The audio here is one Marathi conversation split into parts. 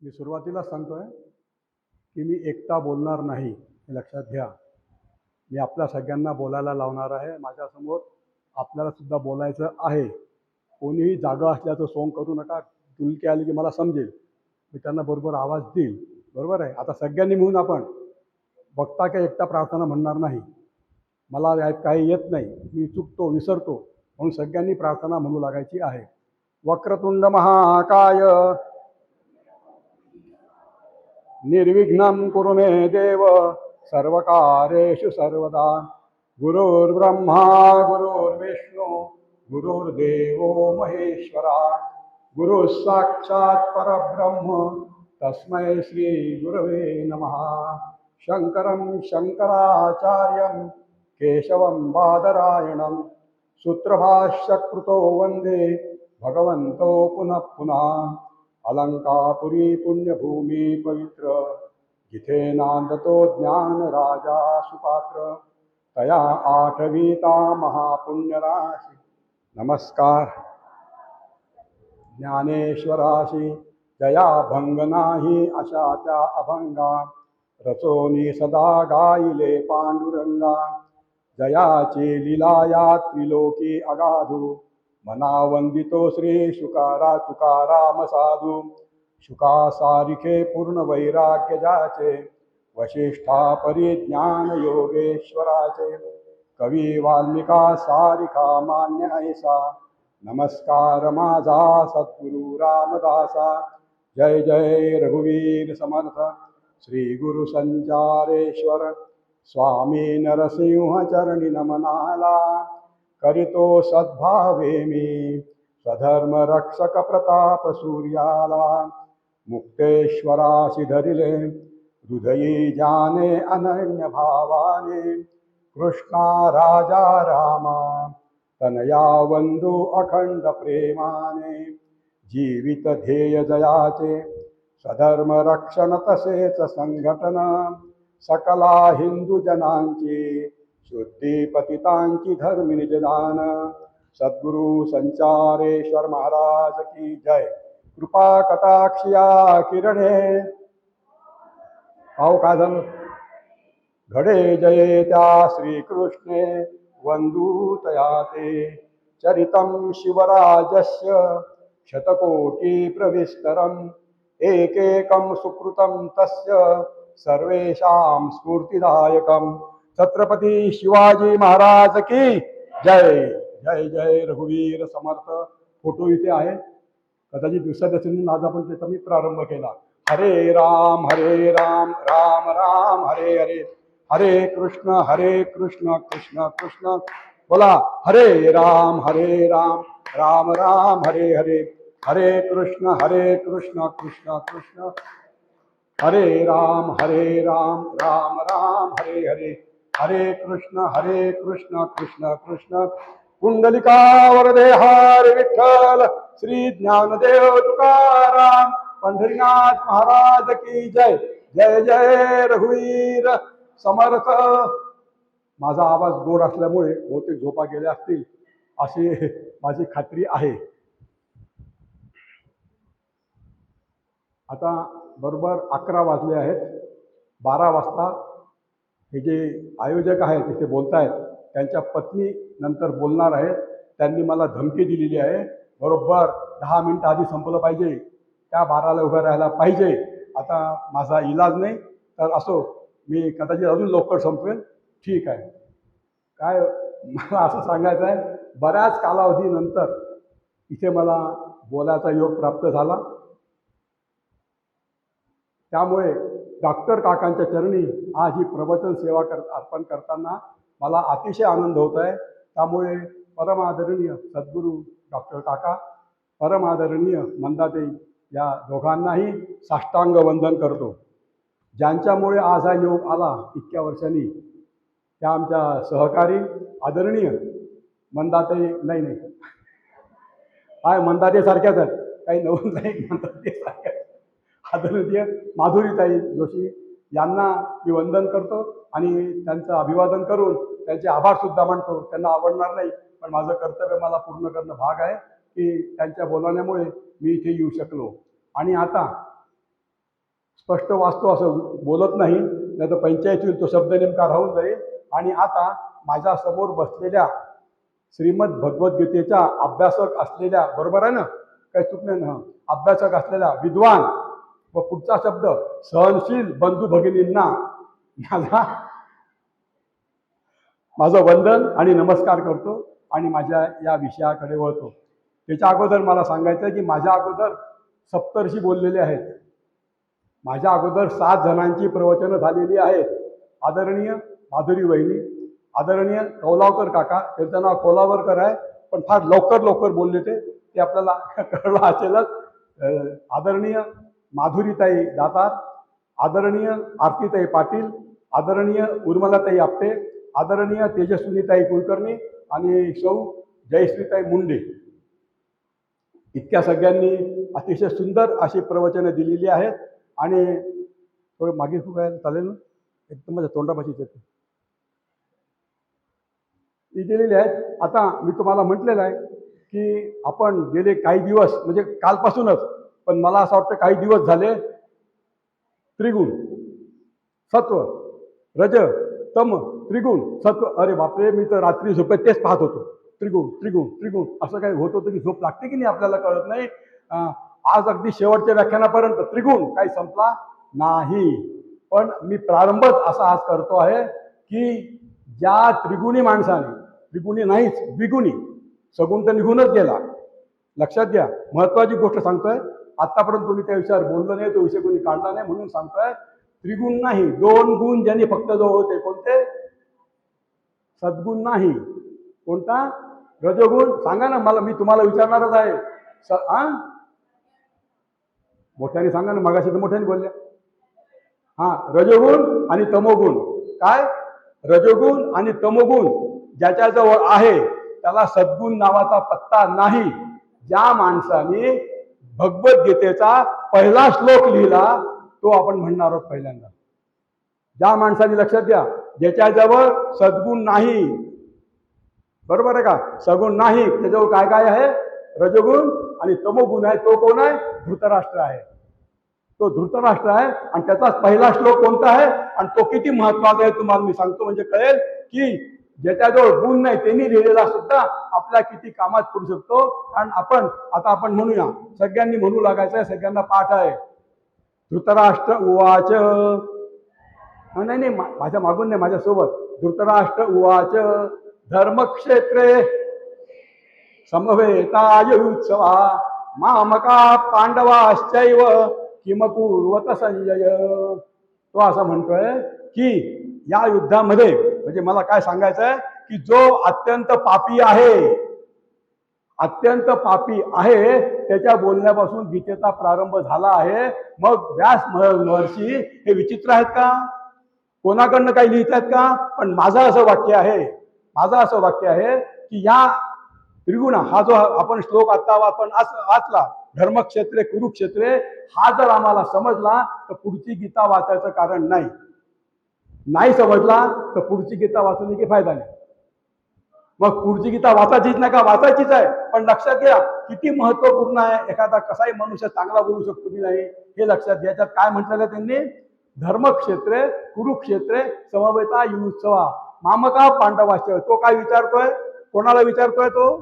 मी सुरुवातीला सांगतोय की मी एकटा बोलणार नाही, हे लक्षात घ्या. मी आपल्या सगळ्यांना बोलायला लावणार आहे. माझ्यासमोर आपल्याला सुद्धा बोलायचं आहे. कोणीही जागा असल्याचं सोंग करू नका. डुलकी आली की मला समजेल, मी त्यांना बरोबर आवाज देईल. बरोबर आहे. आता सगळ्यांनी मिळून आपण बघता की एकटा प्रार्थना म्हणणार नाही. मला यात काही येत नाही, मी चुकतो, विसरतो, म्हणून सगळ्यांनी प्रार्थना म्हणू लागायची आहे. वक्रतुंड महाकाय निर्विघ्नं कुरु मे देव सर्वकार्येषु सर्वदा. गुरुर्ब्रह्मा गुरुर्विष्णू गुरुर्देवो महेश्वरा. गुरुः साक्षात् परब्रह्म तस्मै श्री गुरवे नमः. शंकरं शंकराचार्यं केशवं बादरायणं सूत्रभाष्यकृतो वन्दे भगवन्तो पुनः पुनः. अलंकापुरी पुण्यभूमी पवित्र जिथे नांदतो ज्ञान राजा सुपात्र. तया आठवीता महापुण्यराशी नमस्कार. ज्ञानेश्वराशी जया भंग नाही अशा त्या अभंगा. रचोनी सदा गायिले पांडुरंगा. जयाची लीला या त्रिलोकी अगाधू. मना वंदितो श्री शुकारा तुकाराम साधू. शुका सारिखे पूर्ण वैराग्य जाचे. वशिष्ठा परिज्ञान योगेश्वराचे. कवी वाल्मिका सारिखा मान्य ऐसा. नमस्कार माझा सद्गुरु रामदासा. जय जय रघुवीर समर्थ श्री गुरु संचारेश्वर. स्वामी नरसिंह चरणी नमनाला. करितो सद्भावे मी स्वधर्म रक्षक प्रताप सूर्याला. मुक्तेश्वराशी धरिले हृदयी जाने अनन्य भावाने. कृष्णा राजा रामा तनया वंदू अखंड प्रेमाने. जीवित ध्येय जयाचे स्वधर्म रक्षण तसेच संघटन. सकला हिंदू जनांची शुद्धी पतितांची धर्म निजदान. सद्गुरु संचारेश्वर महाराज की जय. कृपा कटाक्षिया किरणे पाव काय झालं घडे जये त्या श्रीकृष्णे वंदू तयाते. चरितं शिवराजस्य शतकोटी प्रविस्तरम. एकेकं सुकृतं तस्य सर्वेषां स्फूर्तिदायकम. छत्रपती शिवाजी महाराज की जय. जय जय रघुवीर समर्थ. फोटो इथे आहे, कदाचित दिसत असेल. आज आपण त्याचा मी प्रारंभ केला. हरे राम राम राम हरे हरे. हरे कृष्ण कृष्ण कृष्ण बोला. हरे राम राम राम हरे हरे. हरे कृष्ण कृष्ण कृष्ण हरे राम राम राम हरे हरे. हरे कृष्ण कृष्ण कृष्ण. कुंडलिका वरदे हरे विठ्ठल. श्री ज्ञानदेव तुकाराम पंढरीनाथ महाराज की जय. जय जय रघुवीर समर्थ. माझा आवाज गोड असल्यामुळे बहुतेक झोपा गेल्या असतील अशी माझी खात्री आहे. आता बरोबर 11 वाजले आहेत. 12 वाजता हे जे आयोजक आहेत तिथे बोलतायत, त्यांच्या पत्नी नंतर बोलणार आहेत. त्यांनी मला धमकी दिलेली आहे, बरोबर 10 मिनिटं आधी संपलं पाहिजे, त्या 12ला उभं राहायला पाहिजे. आता माझा इलाज नाही, तर असो, मी कदाचित अजून लवकर संपवेल. ठीक आहे. काय मला असं सांगायचं आहे, बऱ्याच कालावधीनंतर इथे मला बोलायचा योग प्राप्त झाला. त्यामुळे डॉक्टर काकांच्या चरणी आज ही प्रवचन सेवा अर्पण करताना मला अतिशय आनंद होत आहे. त्यामुळे परमादरणीय सद्गुरू डॉक्टर काका, परमादरणीय मंदाताई या दोघांनाही साष्टांग वंदन करतो. ज्यांच्यामुळे आज हा योग आला इतक्या वर्षांनी, त्या आमच्या सहकारी आदरणीय मंदाताई, नाही काय मंदाताई सारख्याच आहेत, काही नवीन नाही, मंदाताई सारख्या आदरणीय माधुरीताई जोशी यांना मी वंदन करतो आणि त्यांचं अभिवादन करून त्यांचे आभार सुद्धा मानतो. त्यांना आवडणार नाही, पण माझं कर्तव्य मला पूर्ण करणं भाग आहे की त्यांच्या बोलण्यामुळे मी इथे येऊ शकलो. आणि आता स्पष्ट वाचतो असं बोलत नाही, नाही तर पंचायत होईल, तो शब्द नेमका राहून जाईल. आणि आता माझ्या समोर बसलेल्या श्रीमद भगवद्गीतेच्या अभ्यासक असलेल्या, बरोबर आहे ना, काही चूक नाही ना, अभ्यासक असलेल्या विद्वान व पुढचा शब्द सहनशील बंधू भगिनींना माझं वंदन आणि नमस्कार करतो आणि माझ्या या विषयाकडे वळतो. त्याच्या अगोदर मला सांगायचं आहे की माझ्या अगोदर सप्तर्षी बोललेले आहेत. माझ्या अगोदर 7 जणांची प्रवचनं झालेली आहेत. आदरणीय माधुरी वहिनी, आदरणीय कौलावकर काका, त्यांचं नाव कोलावरकर आहे पण फार लवकर बोलले ते आपल्याला कळलं असेलच. आदरणीय माधुरीताई दातार, आदरणीय आरतीताई पाटील, आदरणीय उर्मलाताई आपटे, आदरणीय तेजस्विनीताई कुलकर्णी आणि सौ जयश्रीताई मुंडे, इतक्या सगळ्यांनी अतिशय सुंदर अशी प्रवचनं दिलेली आहेत. आणि थोडं मागे काय चालेल ना, एकदम माझ्या तोंडापाशीच येते ती दिलेली आहेत. आता मी तुम्हाला म्हटलेलं आहे की आपण गेले काही दिवस, म्हणजे कालपासूनच, पण मला असं वाटतं काही दिवस झाले, त्रिगुण सत्व रज तम त्रिगुण सत्व, अरे बापरे, मी तर रात्री झोपेत तेच पाहत होतो, त्रिगुण त्रिगुण त्रिगुण असं काही होत होतं की झोप लागते की नाही आपल्याला कळत नाही. आज अगदी शेवटच्या व्याख्यानापर्यंत त्रिगुण काही संपला नाही. पण मी प्रारंभच असा आज करतो आहे की ज्या त्रिगुणी माणसाने, त्रिगुणी नाहीच द्विगुणी, सगुण तर निघूनच गेला, लक्षात घ्या. महत्वाची गोष्ट सांगतोय, आतापर्यंत तुम्ही त्या विषयावर बोललो नाही, तो विषय कोणी काढला नाही म्हणून सांगतोय. त्रिगुण नाही, 2 गुण ज्यांनी फक्त जवळ होते, कोणते? सद्गुण नाही. कोणता? रजोगुण. सांगा ना मला, मी तुम्हाला विचारणारच आहे. मोठ्याने सांगा ना, मगाशी तर मोठ्याने बोलल्या. रजोगुण आणि तमोगुण. काय? रजोगुण आणि तमोगुण ज्याच्याजवळ आहे त्याला सद्गुण नावाचा पत्ता नाही. ज्या माणसाने भगवद्गीतेचा पहिला श्लोक लिहिला तो आपण म्हणणार आहोत पहिल्यांदा. ज्या माणसाने, लक्षात घ्या, ज्याच्याजवळ सद्गुण नाही, बरोबर आहे का, सगुण नाही, त्याच्याजवळ काय काय आहे? रजोगुण आणि तमोगुण आहे. तो कोण आहे? धृतराष्ट्र आहे. तो धृतराष्ट्र आहे आणि त्याचा पहिला श्लोक कोणता आहे आणि तो किती महत्वाचा आहे तुम्हाला मी सांगतो, म्हणजे कळेल की ज्याच्याजवळ गुण नाही त्यांनी लिहिलेला सुद्धा आपल्या किती कामात पडू शकतो. आणि आपण म्हणूया, सगळ्यांनी म्हणू लागायचं आहे, सगळ्यांना पाठ आहे. धृतराष्ट्र उवाच, नाही माझ्या मागून नाही, माझ्यासोबत. धृतराष्ट्र उवाच धर्मक्षेत्रे समवेतायुत्सवा मामका पांडवाश्चैव किमकुर्वत संजय. तो असं म्हणतोय की या युद्धामध्ये, म्हणजे मला काय सांगायचं आहे की जो अत्यंत पापी आहे, अत्यंत पापी आहे, त्याच्या बोलण्यापासून गीतेचा प्रारंभ झाला आहे. मग व्यास महर्षी हे विचित्र आहेत का? कोणाकडनं काही लिहित आहेत का? पण माझं असं वाक्य आहे की या त्रिगुणा, हा जो आपण श्लोक आता आपण वाचला, धर्मक्षेत्रे कुरुक्षेत्रे, हा जर आम्हाला समजला तर पुढची गीता वाचायचं कारण नाही समजला तर पुढची गीता वाचून काही फायदा नाही. मग पुढची गीता वाचायचीच नाही का? वाचायचीच आहे, पण लक्षात घ्या किती महत्वपूर्ण आहे. एखादा कसाही मनुष्य चांगला बोलू शकतो की नाही हे लक्षात घ्या. याच्यात काय म्हटलेलं त्यांनी? धर्मक्षेत्रे कुरुक्षेत्रे समवेता युत्सवा मामका पांडवाश्चैव. तो काय विचारतोय? कोणाला विचारतोय? तो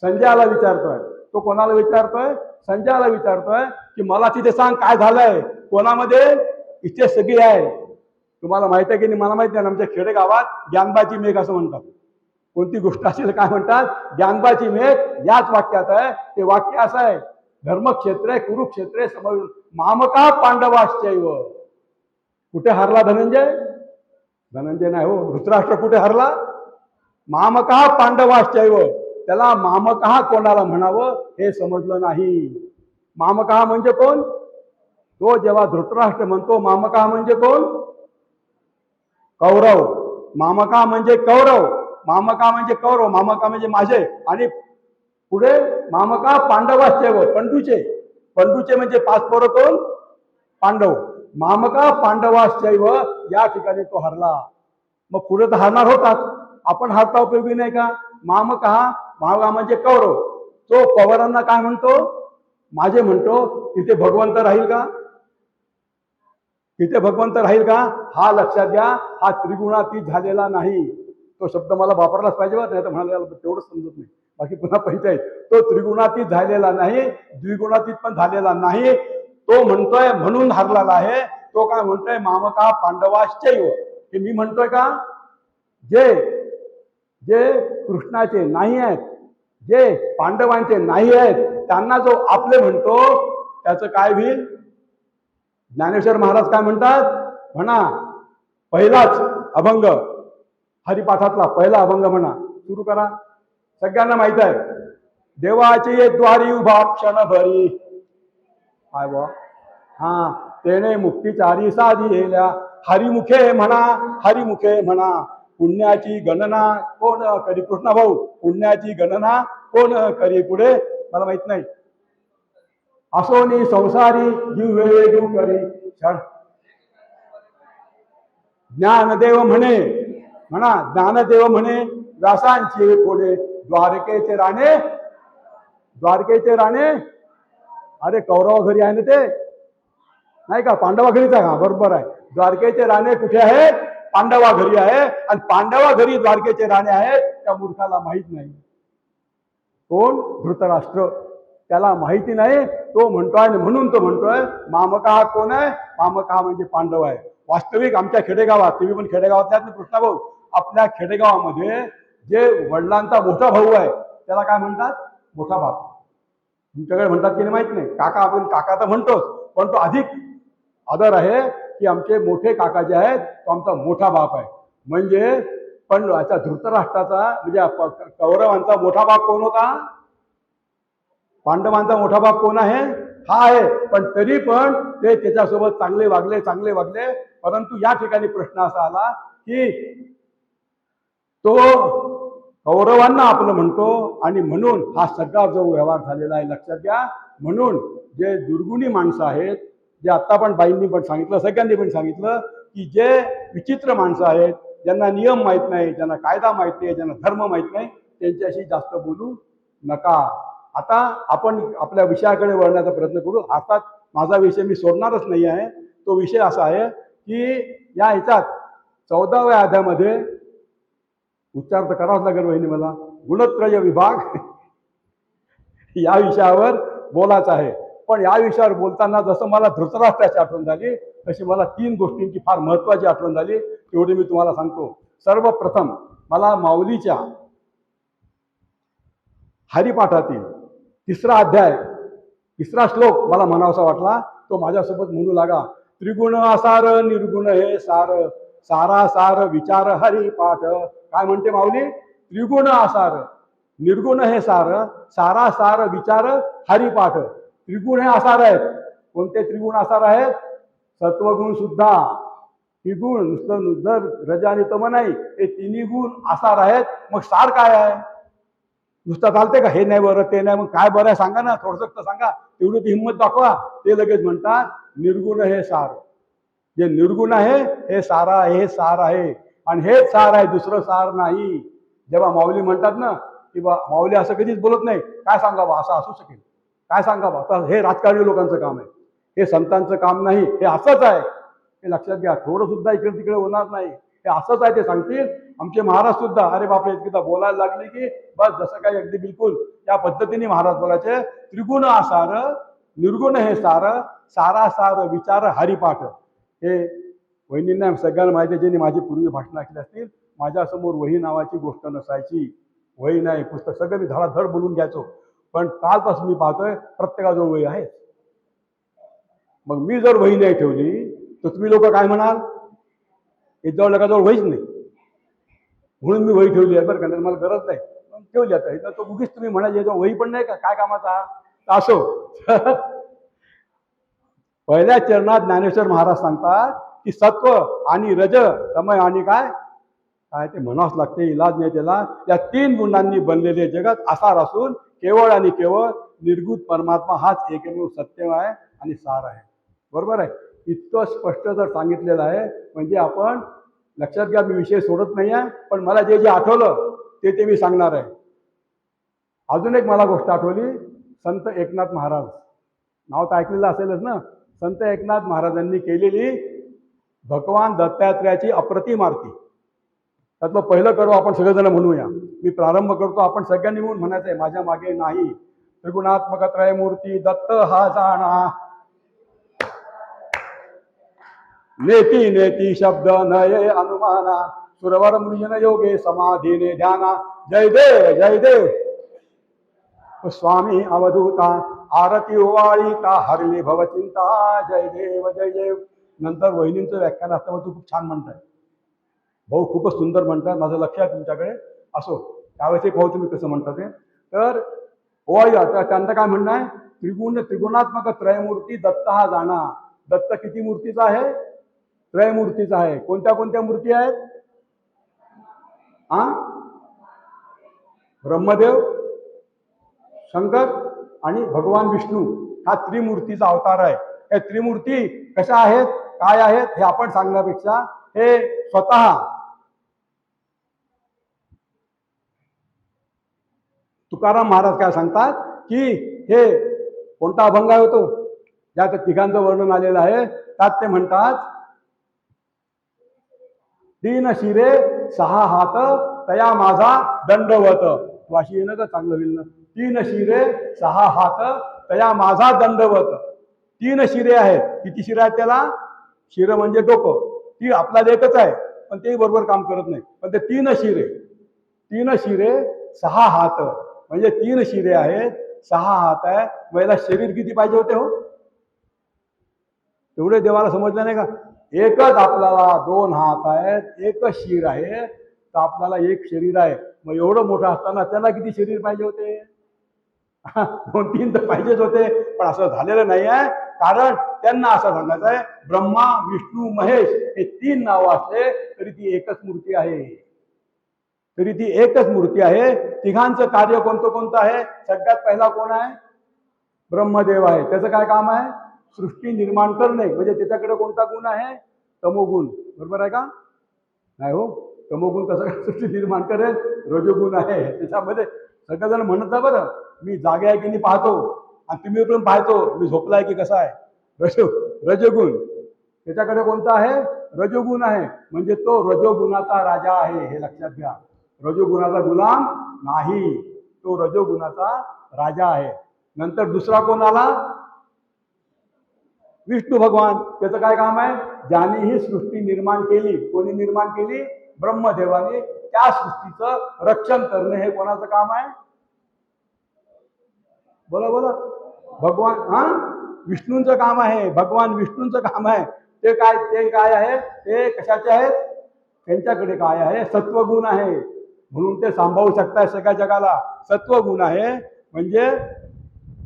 संजयाला विचारतोय. तो कोणाला विचारतोय? संजयाला विचारतोय की मला तिथे सांग काय झालंय, कोणामध्ये? इथे सगळी आहे. तुम्हाला माहिती आहे की नाही मला माहिती नाही, आमच्या खेडेगावात ज्ञानबाची मेघ असं म्हणतात. कोणती गोष्ट असेल काय म्हणतात? ज्ञानबाची मेघ. याच वाक्यात आहे. ते वाक्य असं आहे, धर्मक्षेत्रे कुरुक्षेत्रे समवेत मामका पांडवाश्चैव. कुठे हरला धनंजय? धनंजय नाही हो, धृतराष्ट्र कुठे हरला? मामका पांडवाश्चैव. त्याला मामका कोणाला म्हणावं हे समजलं नाही. मामका म्हणजे कोण? तो जेव्हा धृतराष्ट्र म्हणतो मामका म्हणजे कोण? कौरव. मामका म्हणजे कौरव, मामका म्हणजे कौरव, मामका म्हणजे माझे. आणि पुढे मामका पांडवाश्चैव, पंडूचे म्हणजे 5 पोरं कोण? पांडव. मामका पांडवाश्चैव या ठिकाणी तो हरला. मग पुढे तर हरणार होताच, आपण हरता उपयोगी नाही का? मामका म्हणजे कौरव. तो कौरवांना काय म्हणतो? माझे म्हणतो. तिथे भगवंत राहील का? तिथे भगवंत राहील का? हा लक्षात घ्या, हा त्रिगुणातीत झालेला नाही. तो शब्द मला वापरलाच पाहिजे, नाही तर म्हणाला तेवढं समजत नाही. बाकी पुन्हा पंचायत. तो त्रिगुणातीत झालेला नाही, द्विगुणातीत पण झालेला नाही. तो म्हणतोय म्हणून हरलेला आहे. तो काय म्हणतोय? मामका पांडवाश्चैव. हे मी म्हणतोय का? जे जे कृष्णाचे नाही आहेत, जे पांडवांचे नाही आहेत, त्यांना जो आपले म्हणतो त्याचं काय होईल? ज्ञानेश्वर महाराज काय म्हणतात? म्हणा पहिलाच अभंग, हरिपाठातला पहिला अभंग म्हणा, सुरू करा. सगळ्यांना माहित आहे, देवाची द्वारी उभा क्षण भरी, काय बा, हा तेने मुक्तीचारी साधिल्या, हरिमुखे म्हणा, हरिमुखे म्हणा. पुण्याची गणना कोण करी? कृष्णा भाऊ, पुण्याची गणना कोण करी? पुढे मला माहित नाही. असोनी संसारी जीवे जीव करी, ज्ञानदेव म्हणे, म्हणा ज्ञानदेव म्हणे, व्यासांची पुढे द्वारकेचे राणे, द्वारकेचे राणे. अरे कौरवा घरी आहे ना ते, नाही का? पांडवा घरीच आहे का? बरोबर आहे. द्वारकेचे राणे कुठे आहेत? पांडवा घरी आहे. आणि पांडवा घरी द्वारकेचे राणे आहेत, त्या मूर्खाला माहित नाही. कोण? धृतराष्ट्र. त्याला माहिती नाही. तो म्हणतोय, म्हणून तो म्हणतोय मामका हा कोण आहे? मामका म्हणजे पांडव आहे. वास्तविक आमच्या खेडेगावात, तुम्ही पण खेडेगावातले आहेत ना कृष्णा भाऊ, आपल्या खेडेगावामध्ये जे वडिलांचा मोठा भाऊ आहे त्याला काय म्हणतात? मोठा बाप. तुमच्याकडे म्हणतात की नाही माहित नाही. काका, आपण काका तर म्हणतोच, पण तो अधिक आदर आहे की आमचे मोठे काका जे आहेत तो आमचा मोठा बाप आहे. म्हणजे पण याचा धृतराष्ट्राचा म्हणजे कौरवांचा मोठा बाप कोण होता? पांडवांचा मोठा बाप कोण आहे? हा आहे. पण तरी पण ते त्याच्यासोबत चांगले वागले, चांगले वागले. परंतु या ठिकाणी प्रश्न असा आला की तो कौरवांना आपलं म्हणतो, आणि म्हणून हा सगळा जो व्यवहार झालेला आहे लक्षात घ्या. म्हणून जे दुर्गुणी माणसं आहेत, जे आता पण बाईंनी पण सांगितलं, सगळ्यांनी पण सांगितलं की जे विचित्र माणसं आहेत, ज्यांना नियम माहीत नाही, ज्यांना कायदा माहीत नाही, ज्यांना धर्म माहीत नाही, त्यांच्याशी जास्त बोलू नका. आता आपण आपल्या विषयाकडे वळण्याचा प्रयत्न करू. अर्थात माझा विषय मी सोडणारच नाही आहे. तो विषय असा आहे की या ह्याच्यात 14व्या अध्यायामध्ये, उच्चार तर करावाच लागेल वहिनी मला, गुणत्रय विभाग या विषयावर बोलायचं आहे. पण या विषयावर बोलताना जसं मला धृतराष्ट्राची आठवण झाली, तशी मला 3 गोष्टींची फार महत्त्वाची आठवण झाली. तेवढी मी तुम्हाला सांगतो. सर्वप्रथम मला माऊलीच्या हरिपाठातील 3रा अध्याय 3रा श्लोक मला म्हणावासा वाटला. तो माझ्यासोबत म्हणू लागा. त्रिगुण असार निर्गुण हे सार, सारा सार विचार हरिपाठ. काय म्हणते माऊली? त्रिगुण असार, निर्गुण हे सार, सारा सार विचार हरिपाठ. त्रिगुण हे आसार आहेत. कोणते त्रिगुण आसार आहेत? सत्वगुण सुद्धा. त्रिगुण नुसतं जर रज आणि तम नाही, हे 3 गुण आसार आहेत. मग सार काय आहे? नुसतं चालते का? हे नाही बरं, ते नाही, मग काय बरं आहे सांगा ना, थोडंसं तर सांगा. तेवढी ती हिंमत दाखवा. ते लगेच म्हणतात निर्गुण हे सार. जे निर्गुण आहे हे सारा, हे सार आहे, आणि हेच सार आहे, दुसरं सार नाही. जेव्हा माऊली म्हणतात ना की बा, माऊली असं कधीच बोलत नाही काय सांगावं असं असू शकेल, काय सांगावं आता, हे राजकारणी लोकांचं काम आहे, हे संतांचं काम नाही, हे असंच आहे, हे लक्षात घ्या. थोडं सुद्धा इकडे तिकडे होणार नाही, हे असंच आहे ते सांगतील. आमचे महाराज सुद्धा अरे बापरे इतकी बोलायला लागले की बस जसं काही अगदी बिलकुल त्या पद्धतीने महाराज बोलायचे. त्रिगुण आसार, निर्गुण हे सार, सारा सार विचार हरिपाठ. हे वहिनींना सगळ्यांना माहिती आहे, ज्यांनी माझी पूर्वी भाषणं ऐकली असतील. माझ्यासमोर वही नावाची गोष्ट नसायची. वही नाही, पुस्तक सगळं मी धडाधड बोलून घ्यायचो. पण कालपासून मी पाहतोय प्रत्येकाजवळ वही आहे. मग मी जर वही नाही ठेवली तर तुम्ही लोक काय म्हणाल? याच्यावर लगाजवळ वहीच नाही, म्हणून मी वही ठेवली आहे बरं का, मला गरज नाही ठेवली. आता तो उगीच तुम्ही म्हणाल याच्यावर वही पण नाही का, काय कामाचा असो. पहिल्या चरणात ज्ञानेश्वर महाराज सांगतात की सत्व आणि रज तमय आणि काय काय ते म्हणावंच लागते, इलाज नाही त्याला. या 3 गुणांनी बनलेले जगत आसार असून केवळ आणि केवळ निर्गुण परमात्मा हाच एकमेव सत्य आहे आणि सार आहे. बरोबर आहे. इतकं स्पष्ट जर सांगितलेलं आहे म्हणजे आपण लक्षात घ्या. मी विषय सोडत नाही आहे, पण मला जे जे आठवलं ते मी सांगणार आहे. अजून एक मला गोष्ट आठवली. संत एकनाथ महाराज, नाव तर ऐकलेलं असेलच ना. संत एकनाथ महाराजांनी केलेली भगवान दत्तात्रयाची अप्रतिम आरती. त्यातलं पहिलं कडवं आपण सगळेजण म्हणूया. मी प्रारंभ करतो, आपण सगळ्यांनी म्हणून म्हणायचंय माझ्या मागे नाही. त्रिगुणात्मक त्रयमूर्ती दत्त हा जाणा, नेती नेती शब्द नये अनुमाना, सुरवर मृजन योगे समाधीने ध्याना. जय देव जय देव. स्वामी अवधूता आरती ओवाळीता हरली भवचिंता. जय देव जय देव. नंतर वहिनींचं व्याख्यान असल्यामुळे तू खूप छान म्हणताय भाऊ, खूपच सुंदर म्हणताय. माझं लक्ष आहे तुमच्याकडे. असो, त्यावेळेस एक भाऊ तुम्ही कसं म्हणता ते. तर ओवाळी त्यांचं काय म्हणणं आहे, त्रिगुणात्मक त्रयमूर्ती दत्त हा जाणा. दत्त किती मूर्तीचा आहे? त्रयमूर्तीचा आहे. कोणत्या कोणत्या मूर्ती आहेत? ब्रह्मदेव, शंकर आणि भगवान विष्णू हा त्रिमूर्तीचा अवतार आहे. हे त्रिमूर्ती कशा आहेत, काय आहेत हे आपण सांगण्यापेक्षा हे स्वतः तुकाराम महाराज काय सांगतात की हे कोणता अभंग आहे होतो ज्यात तिघांचं वर्णन आलेलं आहे. त्यात ते म्हणतात, तीन शिरे सहा हात तया माझा दंडवत. वाशी येणं का चांगलं होईल ना. तीन शिरे सहा हात तया माझा दंडवत. तीन शिरे आहेत. किती शिरे आहेत त्याला? शिर म्हणजे डोकं. ती आपला एकच आहे पण ते बरोबर काम करत नाही. पण ते तीन शिरे सहा हात म्हणजे तीन शिरे आहेत, सहा हात आहे. महिला शरीर किती पाहिजे होते हो? तेवढे देवाला समजलं नाही का? एकच आपल्याला दोन हात आहेत, एकच शिर आहे, तर आपल्याला एक शरीर आहे. मग एवढं मोठं असताना त्याला किती शरीर पाहिजे होते? दोन तीन तर पाहिजेच होते. पण असं झालेलं नाही आहे. कारण त्यांना असं सांगायचं आहे, ब्रह्मा विष्णू महेश हे तीन नावं असले तरी ती एकच मूर्ती आहे. तिघांचं कार्य कोणतं कोणतं आहे? सगळ्यात पहिला कोण आहे? ब्रह्मदेव आहे. त्याचं काय काम आहे? सृष्टी निर्माण करणे. म्हणजे त्याच्याकडे कोणता गुण आहे? तमोगुण. बरोबर आहे का? नाही हो, तमोगुण कसं काय सृष्टी निर्माण करेल? रजोगुण आहे त्याच्यामध्ये. सगळेजण म्हणत आहे बरं, मी जागे आहे की नाही पाहतो आणि तुम्ही पण पाहतो मी झोपलाय की कसा आहे. रजोगुण त्याच्याकडे कोणता आहे? रजोगुण आहे. म्हणजे तो रजोगुणाचा राजा आहे, हे लक्षात घ्या. रजोगुणाचा गुलाम नाही, तो रजोगुणाचा राजा आहे. नंतर दुसरा कोण आला? विष्णू भगवान. त्याचं काय काम आहे? ज्याने ही सृष्टी निर्माण केली. कोणी निर्माण केली? ब्रह्मदेवाने. त्या सृष्टीचं रक्षण करणे हे कोणाचं काम आहे? बोला बोला. भगवान विष्णूंचं काम आहे. भगवान विष्णूंचं काम आहे. ते काय आहे? ते कशाचे आहेत? त्यांच्याकडे काय आहे? सत्वगुण आहे. म्हणून ते सांभाळू शकताय सगळ्या जगाला. सत्वगुण आहे म्हणजे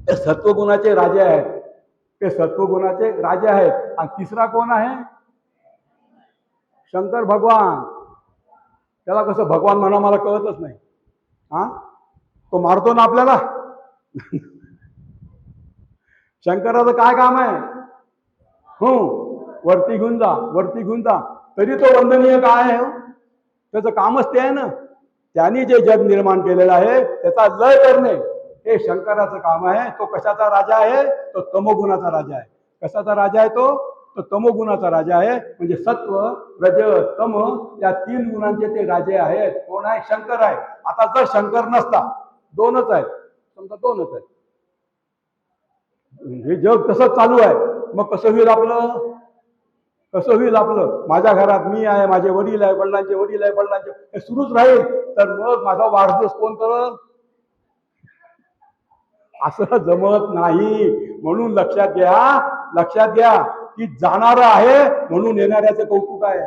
ते सत्वगुणाचे राजे आहेत. ते सत्वगुणाचे राजे आहेत. आणि तिसरा कोण आहे? शंकर भगवान. त्याला कसं भगवान म्हणा मला कळतच नाही. तो मारतो ना आपल्याला. शंकराचं काय काम आहे? वरती घेऊन जा. तरी तो वंदनीय काय आहे? त्याचं कामच ते आहे ना. त्यांनी जे जग निर्माण केलेलं आहे त्याचा लय करणे हे शंकराचं काम आहे. तो कशाचा राजा आहे? तो तमोगुणाचा राजा आहे. कशाचा राजा आहे तो तमोगुणाचा राजा आहे. म्हणजे सत्व रज तम या तीन गुणांचे ते राजे आहेत. कोण आहे? शंकर आहे. आता जर शंकर नसता, दोनच आहेत समजा, दोनच आहेत, हे जग तसंच चालू आहे. मग कसं होईल आपलं? माझ्या घरात मी आहे, माझे वडील आहे, वडिलांचे वडील आहे, वडिलांचे, हे सुरूच राहील तर मग माझा वाढदिवस कोण करत? असं जमत नाही. म्हणून लक्षात घ्या की जाणार आहे म्हणून येणाऱ्याचं कौतुक आहे.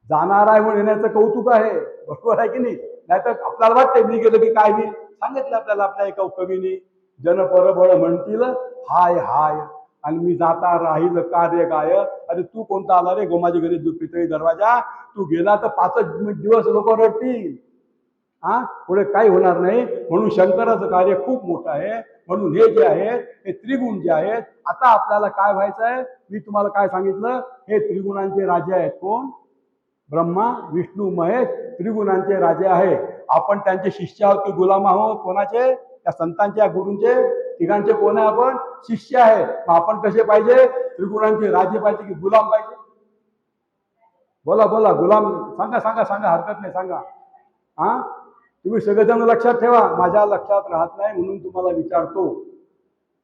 जाणार आहे म्हणून येण्याचं कौतुक आहे. बरोबर आहे की नाही? नाहीतर आपल्याला वाटते मी गेलो की काय होईल. सांगितलं आपल्याला आपल्या एका कवीने, जन परबळ म्हणतील हाय हाय आणि मी जाता राहील कार्य काय. अरे तू कोणता आला रे गोमाजी घरी पितळी दरवाजा. तू गेला तर 5 दिवस लोक रडतील. पुढे काही होणार नाही. म्हणून शंकराचं कार्य खूप मोठं आहे. म्हणून हे जे आहे हे त्रिगुण जे आहेत. आता आपल्याला काय व्हायचं आहे? मी तुम्हाला काय सांगितलं? हे त्रिगुणांचे राजे आहेत. कोण? ब्रह्मा विष्णू महेश त्रिगुणांचे राजे आहे. आपण त्यांचे शिष्य आहोत की गुलाम आहोत? कोणाचे? त्या संतांच्या गुरूंचे. तिघांचे कोण आहे? आपण शिष्य आहे. मग आपण कसे पाहिजे? त्रिगुणांचे राजे पाहिजे की गुलाम पाहिजे? बोला बोला गुलाम, सांगा सांगा सांगा, हरकत नाही, सांगा. हा, तुम्ही सगळेजण लक्षात ठेवा, माझ्या लक्षात राहत नाही म्हणून तुम्हाला विचारतो.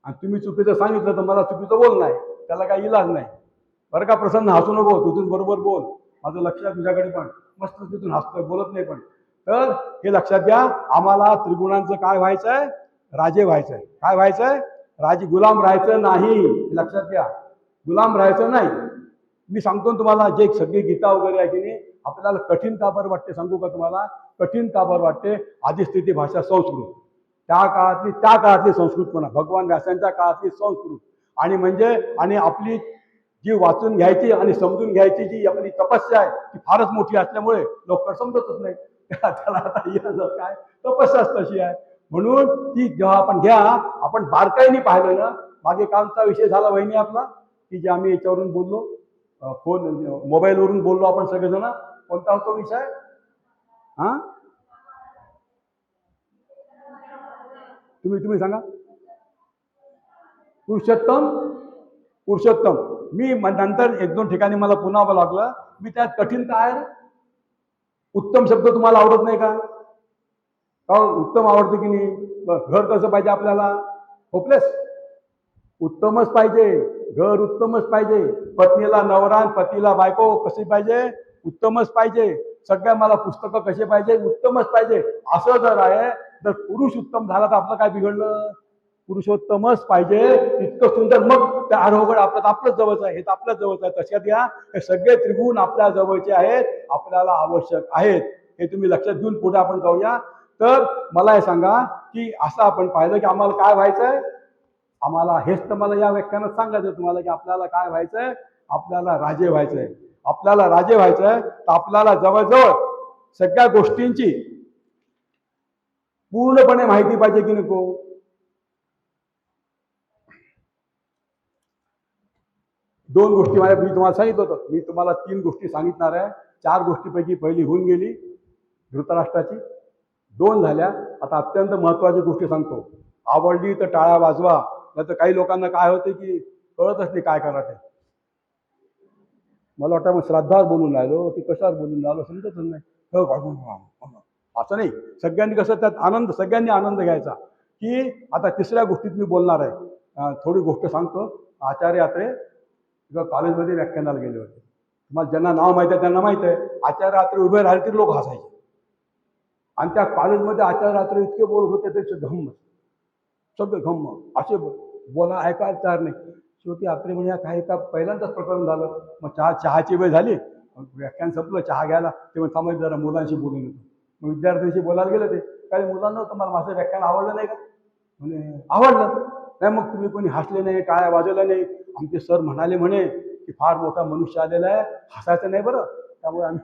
आणि तुम्ही चुकीचं सांगितलं तर मला चुकीचं बोल नाही, त्याला काही इलाज नाही. बरं का प्रसन्न, हसू नको, तिथून बरोबर बोल. माझं लक्ष आहे तुझ्याकडे पण, मस्त तिथून हसतोय, बोलत नाही पण. तर हे लक्षात घ्या, आम्हाला त्रिगुणांचं काय व्हायचंय? राजे व्हायचंय. काय व्हायचंय? राजे. गुलाम राहायचं नाही, लक्षात घ्या, गुलाम राहायचं नाही. मी सांगतो तुम्हाला, जे सगळी गीता वगैरे आहे की नाही, आपल्याला कठीण का बरं वाटते सांगू का तुम्हाला? कठीण का बरं वाटते? आदिस्थिती भाषा संस्कृत, त्या काळातली संस्कृत म्हणा, भगवान व्यासांच्या काळातली संस्कृत. आणि म्हणजे आणि आपली जी वाचून घ्यायची आणि समजून घ्यायची जी आपली तपस्या आहे ती फारच मोठी असल्यामुळे लवकर समजतच नाही. त्याला आता काय तपस्याच तशी आहे. म्हणून ती जेव्हा आपण घ्या, आपण बारकाईने पाहिलं ना, मागे कालचा विषय झाला वहिनी आपला, की जे आम्ही याच्यावरून बोललो, फोन मोबाईलवरून बोललो आपण सगळेजण. कोणता होतो विषय? हा, तुम्ही सांगा. पुरुषोत्तम. पुरुषोत्तम. मी नंतर एक दोन ठिकाणी मला पुन्हा लागलं, मी त्यात कठीण काय, उत्तम शब्द तुम्हाला आवडत नाही का? उत्तम आवडतं की नाही? घर कसं पाहिजे आपल्याला? होपलेस, उत्तमच पाहिजे. घर उत्तमच पाहिजे. पत्नीला नवरा, पतीला बायको कशी पाहिजे? उत्तमच पाहिजे. सगळ्या मला पुस्तकं कसे पाहिजे? उत्तमच पाहिजे. असं जर आहे, जर पुरुष उत्तम झाला तर आपलं काय बिघडलं? पुरुषोत्तमच पाहिजे, इतकं सुंदर. मग त्या अरोगड आपलं जवळच आहे, हे तर आपल्या जवळच आहे. तशात या हे सगळे त्रिगुण आपल्या जवळचे आहेत, आपल्याला आवश्यक आहेत. हे तुम्ही लक्षात घेऊन पुढे आपण जाऊया. तर मला हे सांगा की असं आपण पाहिलं की आम्हाला काय व्हायचंय? आम्हाला हेच तर मला या व्याख्यानात सांगायचं तुम्हाला, की आपल्याला काय व्हायचंय? आपल्याला राजे व्हायचंय. आपल्याला राजे व्हायचंय तर आपल्याला जवळजवळ सगळ्या गोष्टींची पूर्णपणे माहिती पाहिजे की नको? दोन गोष्टी मी तुम्हाला सांगितलं होतं. मी तुम्हाला 3 गोष्टी सांगितणार आहे. 4 गोष्टीपैकी पहिली होऊन गेली धृतराष्ट्राची, 2 झाल्या. आता अत्यंत महत्वाची गोष्टी सांगतो. आवडली तर टाळ्या वाजवा, नाही तर काही लोकांना काय होते की कळतच नाही काय करायचं. मला वाटतं मग श्रद्धावर बोलून राहिलो की कशावर बोलून राहिलो समजतच नाही. असं नाही, सगळ्यांनी कसं त्यात आनंद, सगळ्यांनी आनंद घ्यायचा. की आता तिसऱ्या गोष्टीत मी बोलणार आहे. थोडी गोष्ट सांगतो. आचार्य यात्रे कॉलेजमध्ये व्याख्यानाला गेले होते. तुम्हाला ज्यांना नाव माहिती आहे त्यांना माहित आहे. आचार्य रात्री उभे राहिले तरी लोक हसायचे. आणि त्या कॉलेजमध्ये आचार्य रात्री इतके बोलत होते ते घम्म, सगळे घम्म, असे बोला ऐकायला तयार नाही. शेवटी आत्रे म्हणजे काही का पहिल्यांदाच प्रकरण झालं. मग चहाची वेळ झाली, व्याख्यान संपलं, चहा घ्यायला. ते मग थांबायचं जरा मुलांशी बोलून येतो. मग विद्यार्थ्यांशी बोलायला गेलं. ते काही मुलांना तुम्हाला माझं व्याख्यान आवडलं नाही का? म्हणजे आवडलं नाही. मग तुम्ही कोणी हसले नाही, टाळ्या वाजवल्या नाही. आमचे सर म्हणाले म्हणे की फार मोठा मनुष्य आलेला आहे, हसायचं नाही बरं. त्यामुळे आम्ही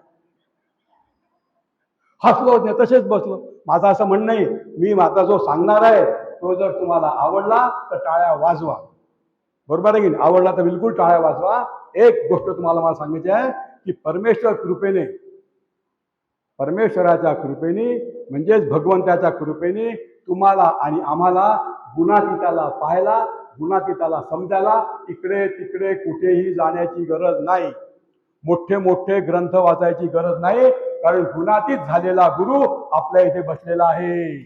हसलो नाही, तसेच बसलो. माझं असं म्हणणं नाही, मी माझा जो सांगणार आहे तो जर तुम्हाला आवडला तर टाळ्या वाजवा, बरोबर आहे की नाही? आवडला तर बिलकुल टाळ्या वाजवा. एक गोष्ट तुम्हाला मला सांगायची आहे की परमेश्वराच्या कृपेने म्हणजेच भगवंताच्या कृपेने तुम्हाला आणि आम्हाला गुणातीताला पाहायला, गुणातीताला समजायला इकडे तिकडे कुठेही जाण्याची गरज नाही. मोठे मोठे ग्रंथ वाचायची गरज नाही, कारण गुणातीत झालेला गुरु आपल्या इथे बसलेला आहे.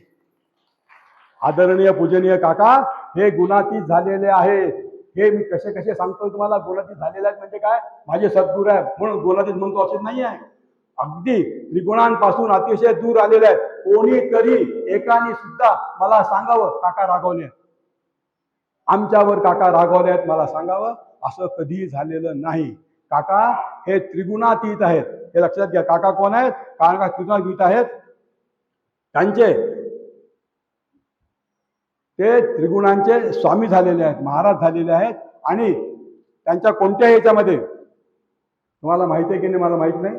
आदरणीय पूजनीय काका हे गुणातीत झालेले आहेत. हे मी कसे कसे सांगतोय तुम्हाला. गुणातीत झालेले आहेत म्हणजे काय? माझे सद्गुरू आहे म्हणून गुणातीत म्हणतो असेच नाही आहे. अगदी त्रिगुणांपासून अतिशय दूर आलेले आहेत. कोणीतरी एकाने सुद्धा मला सांगावं काका रागवले, आमच्यावर काका रागवले आहेत, मला सांगावं, असं कधी झालेलं नाही. काका हे त्रिगुणातीत आहेत, हे लक्षात घ्या. काका कोण आहेत? काका त्रिगुणातीत आहेत. ते त्रिगुणांचे स्वामी झालेले आहेत, महाराज झालेले आहेत. आणि त्यांच्या कोणत्याही याच्यामध्ये तुम्हाला माहिती आहे की नाही मला माहित नाही.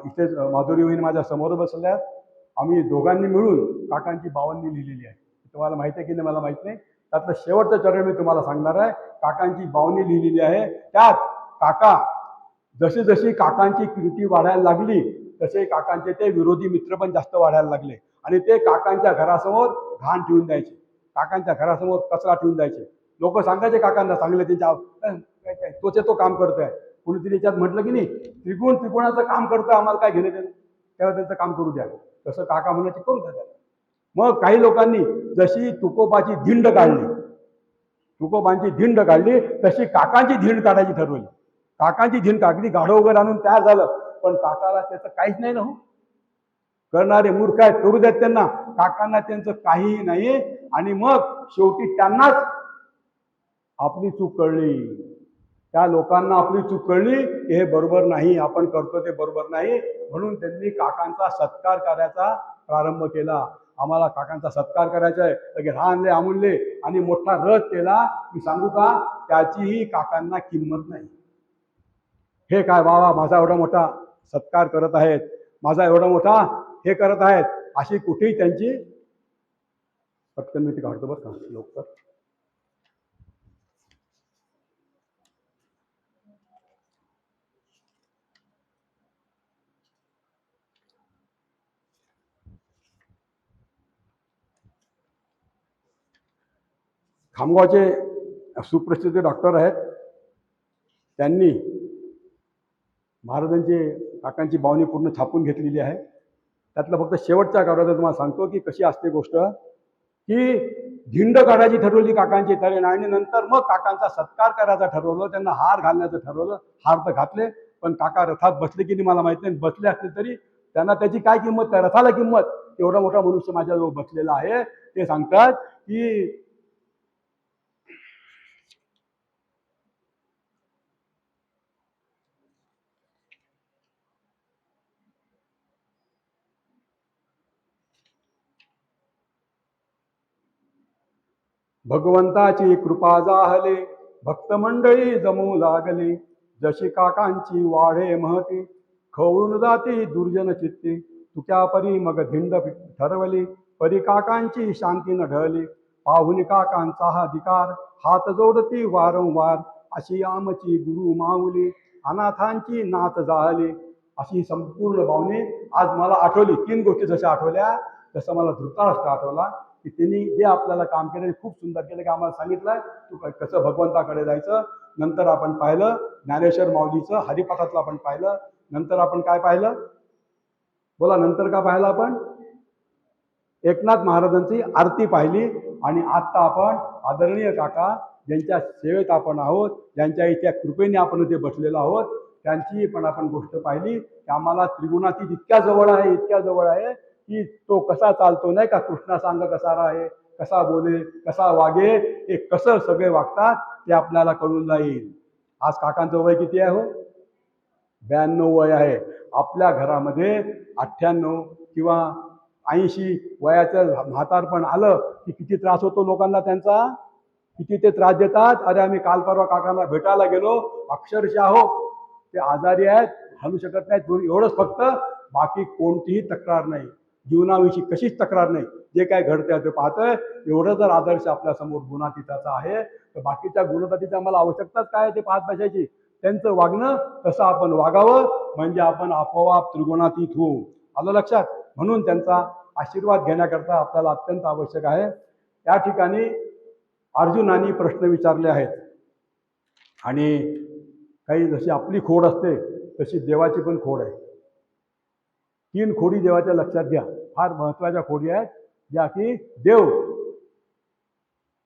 इथेच माधुरी वहिनी माझ्या समोर बसल्या आहेत. आम्ही दोघांनी मिळून काकांची 52 लिहिलेली आहे. तुम्हाला माहिती आहे की नाही मला माहित नाही. त्यातलं शेवटचं चरण मी तुम्हाला सांगणार आहे. काकांची 52 लिहिलेली आहे. त्यात काका जशी जशी काकांची कीर्ती वाढायला लागली तसे काकांचे ते विरोधी मित्र पण जास्त वाढायला लागले. आणि ते काकांच्या घरासमोर घाण ठेवून द्यायचे, काकांच्या घरासमोर कचरा ठेवून द्यायचे. लोक सांगायचे काकांना, चांगले त्यांच्या तोचे तो काम करतोय. कुणीतरी याच्यात म्हटलं की नाही, त्रिकोणाचं काम करतं, आम्हाला काय घेणं देणं, त्याला त्यांचं काम करू द्या. तसं काका म्हणायचे करू द्या त्याला. मग काही लोकांनी जशी तुकोबाची धिंड काढली, तुकोबांची धिंड काढली, तशी काकांची धिंड काढायची ठरवली. काकांची धिंड काढली, गाढव वगैरे आणून तयार झालं, पण काकाला त्याचं काहीच नाही ना हो. करणारे मूर्ख आहेत, करू द्यात त्यांना. काकांना त्यांचं काहीही नाही. आणि मग शेवटी त्यांनाच आपली चूक कळली, त्या लोकांना आपली चूक कळली की हे बरोबर नाही, आपण करतो ते बरोबर नाही. म्हणून त्यांनी काकांचा सत्कार करायचा प्रारंभ केला. आम्हाला काकांचा सत्कार करायचा आहे, लगेच आणले आमुनले आणि मोठा रथ केला. मी सांगू का, त्याचीही काकांना किंमत नाही. हे काय बाबा, माझा एवढा मोठा सत्कार करत आहेत, माझा एवढा मोठा हे करत आहेत, अशी कुठेही त्यांची. पटकन मी ती काढतो बरं का लवकर. खामगावचे सुप्रसिद्ध डॉक्टर आहेत, त्यांनी महाराजांची काकांची बावणी पूर्ण छापून घेतलेली आहे. त्यातलं फक्त शेवटच्या कागदात तुम्हाला सांगतो की कशी असते गोष्ट, की धिंड काढायची ठरवली काकांची तऱ्हेनं, आणि नंतर मग काकांचा सत्कार करायचा ठरवलं, त्यांना हार घालण्याचं ठरवलं. हार तर घातले, पण काका रथात बसले की नाही मला माहित नाही, बसले असले तरी त्यांना त्याची काय किंमत, त्या रथाला किंमत. एवढा मोठा मनुष्य माझ्याजवळ बसलेला आहे. ते सांगतात की भगवंताची कृपा जाहले, भक्त मंडळी जमू लागली, जशी काकांची वाढे महती, खवळून जाती दुर्जन चित्ती. तुक्या परी मग धिंड ठरवली, परी काकांची शांती न ढळली. पाहुनी काकांचा हा अधिकार, हात जोडती वारंवार, अशी आमची गुरु माऊली, अनाथांची नाथ जाहली. अशी संपूर्ण भावने आज मला आठवली. 3 गोष्टी जशा आठवल्या, तसं मला धृतराष्ट्र आठवला की त्यांनी जे आपल्याला काम केलं खूप सुंदर केलं, की आम्हाला सांगितलं तू कसं भगवंताकडे जायचं. नंतर आपण पाहिलं ज्ञानेश्वर माऊलीचं हरिपाठातलं आपण पाहिलं. नंतर आपण काय पाहिलं, बोला, नंतर काय पाहिलं आपण, एकनाथ महाराजांची आरती पाहिली. आणि आता आपण आदरणीय काका ज्यांच्या सेवेत आपण आहोत, ज्यांच्या इथे कृपेने आपण इथे बसलेलो आहोत, त्यांची पण आपण गोष्ट पाहिली की आम्हाला त्रिगुणातीत इतक्या जवळ आहे, इतक्या जवळ आहे की तो कसा चालतो नाही का, कृष्णाचा अंग कसा राहे, कसा बोले, कसा वागे, हे कसं सगळे वागतात ते आपल्याला कळून जाईल. आज काकांचं वय किती आहे हो, 92 वय आहे. आपल्या घरामध्ये 98 किंवा 80 वयाचं म्हातारपण आलं की किती त्रास होतो लोकांना त्यांचा, किती ते त्रास देतात. अरे आम्ही काल परवा काकांना भेटायला गेलो, अक्षरशः हो ते आजारी आहेत, हलू शकत नाहीत, एवढंच फक्त, बाकी कोणतीही तक्रार नाही, जीवनाविषयी कशीच तक्रार नाही. जे काय घडतंय ते पाहतोय. एवढं जर आदर्श आपल्यासमोर गुणातीताचा आहे, तर बाकीच्या गुणतातीची आम्हाला आवश्यकताच काय ते पाहत बसायची. त्यांचं वागणं तसं आपण वागावं, म्हणजे आपण आपोआप त्रिगुणातीत होऊ. आलं लक्षात. म्हणून त्यांचा आशीर्वाद घेण्याकरता आपल्याला अत्यंत आवश्यक आहे. त्या ठिकाणी अर्जुनाने प्रश्न विचारले आहेत, आणि काही जशी आपली खोड असते तशी देवाची पण खोड आहे. 3 खोडी देवाच्या लक्षात घ्या, फार महत्वाच्या खोडी आहेत, ज्या की देव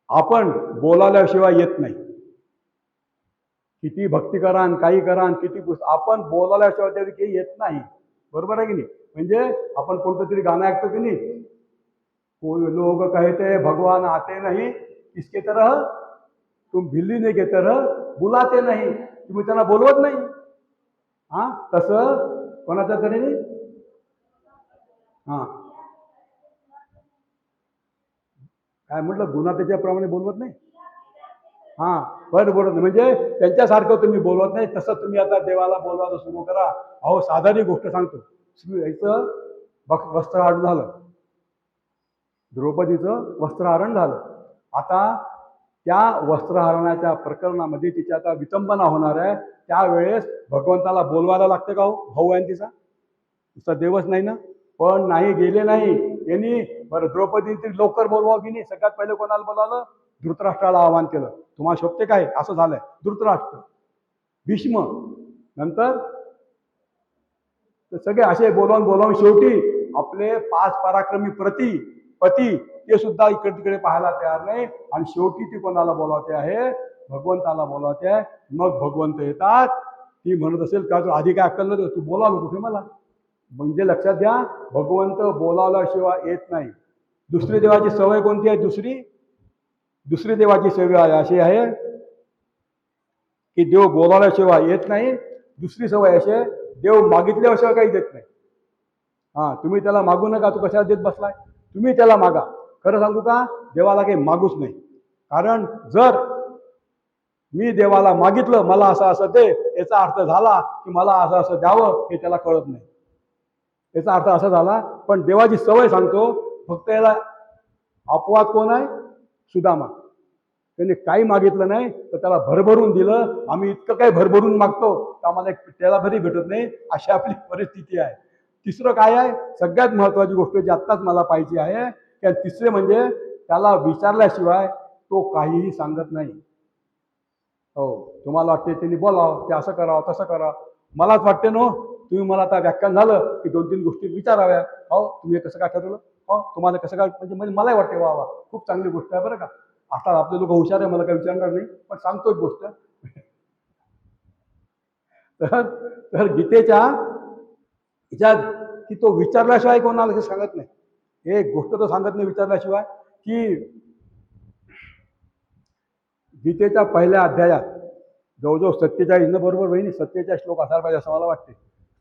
आपण बोलावल्याशिवाय येत नाही. किती भक्ती करान, काही करान, किती आपण बोलावल्याशिवाय तरी काही येत नाही. बरोबर आहे की नाही. म्हणजे आपण कोणतं तरी गाणं ऐकतो की नाही, कोई लोग कहते भगवान आते नहीं, इसके तरह तुम भिल्लीने के तरह बुलाते नहीं, तुम्ही त्यांना बोलवत नाही. हा, तसं कोणाच्या तऱ्हेने, हा काय म्हटलं, गुन्हा त्याच्याप्रमाणे बोलवत नाही. हा, बरोबर. म्हणजे त्यांच्यासारखं तुम्ही बोलवत नाही, तसं तुम्ही आता देवाला बोलवायला सुरू करा. अहो साधारी गोष्ट सांगतो, याचं वस्त्रहरण झालं, द्रौपदीचं वस्त्रहरण झालं. आता त्या वस्त्रहरणाच्या प्रकरणामध्ये तिची आता विटंबना होणार आहे. त्यावेळेस भगवंताला बोलवायला लागतं का हो, भाऊ आहे तिचा, तिचा देवच नाही ना. पण नाही, गेले नाही यांनी. बरं, द्रौपदीने लवकर बोलवावं की नाही, सगळ्यात पहिले कोणाला बोलावलं, धृतराष्ट्राला आवाहन केलं. तुम्हाला शोभते काय, असं झालंय. धृतराष्ट्र, भीष्म, नंतर सगळे असे बोलावून बोलावून शेवटी आपले 5 पराक्रमी पती ते सुद्धा इकडे तिकडे पाहायला तयार नाही, आणि शेवटी ती कोणाला बोलावते आहे? भगवंताला बोलावते आहे. मग भगवंत येतात. ती म्हणत असेल का, तू आधी काय अक्कल नव्हतं, तू बोलावलं कुठे मला? म्हणजे लक्षात घ्या, भगवंत बोलावल्याशिवाय येत नाही. दुसरी देवाची सवय कोणती आहे? दुसरी देवाची सवय अशी आहे की देव बोलावल्याशिवाय येत नाही. दुसरी सवय अशी आहे, देव मागितल्याशिवाय काही देत नाही. तुम्ही त्याला मागू नका, तू कशाला देत बसलाय? तुम्ही त्याला मागा. खरं सांगू का, देवाला काही मागूच नाही. कारण जर मी देवाला मागितलं मला असं असं दे, याचा अर्थ झाला की मला असं असं द्यावं हे त्याला कळत नाही. याचा अर्थ असा झाला. पण देवाची सवय सांगतो, फक्त याला अपवाद कोण आहे? सुदामा. त्याने काही मागितलं नाही तर त्याला भरभरून दिलं. आम्ही इतकं काही भरभरून मागतो तर आम्हाला त्याला भरी भेटत नाही, अशी आपली परिस्थिती आहे. तिसरं काय आहे? सगळ्यात महत्वाची गोष्ट जी आत्ताच मला पाहिजे आहे, त्या तिसरे म्हणजे त्याला विचारल्याशिवाय तो काहीही सांगत नाही. तुम्हाला वाटते त्यांनी बोलावं, ते असं करावं तसं करावं. मलाच वाटते नो, तुम्ही मला आता व्याख्यान झालं की 2-3 गोष्टी विचाराव्या. तुम्ही कसं काय ठरवलं? तुम्हाला कसं काय? म्हणजे मलाही वाटते वा वा, खूप चांगली गोष्ट आहे बरं का. आता आपले लोक हुशार आहे, मला काही विचारणार नाही, पण सांगतो एक गोष्ट. तर गीतेच्या ह्याच्यात की तो विचारल्याशिवाय कोणाला हे सांगत नाही. एक गोष्ट तो सांगत नाही विचारल्याशिवाय, की गीतेच्या पहिल्या अध्यायात जवळजवळ 47 न बरोबर बहिणी 47 श्लोक असायला पाहिजे असं मला वाटते.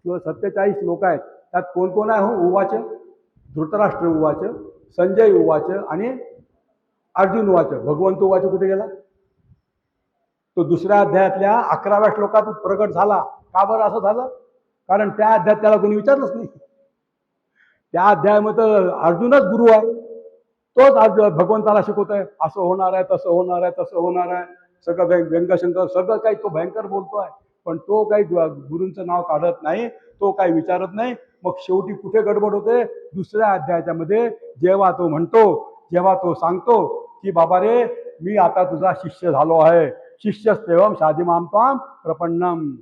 47 श्लोक आहेत. त्यात कोण कोण आहे? उवाच, धृतराष्ट्र उवाच, संजय उवाच आणि अर्जुन उवाच. भगवंत उवाच कुठे गेला? तो दुसऱ्या अध्यायातल्या 11व्या श्लोकात प्रगट झाला. का बरं असं झालं? कारण त्या अध्यायात त्याला कोणी विचारलंच नाही. त्या अध्यायामध्ये अर्जुनच गुरु आहे. तोच भगवंताला शिकवतोय, असं होणार आहे, तसं होणार आहे, तसं होणार आहे, सगळं व्यंगशंकर सगळं काही तो भयंकर बोलतोय. पण तो काही गुरूंचं नाव काढत नाही, तो काही विचारत नाही. मग शेवटी कुठे गडबड होते? दुसऱ्या अध्यायाच्या मध्ये जेव्हा तो म्हणतो, जेव्हा तो सांगतो की बाबा रे, मी आता तुझा शिष्य झालो आहे, शिष्यस्तेवम शाधिमाम त्वाम प्रपन्नम.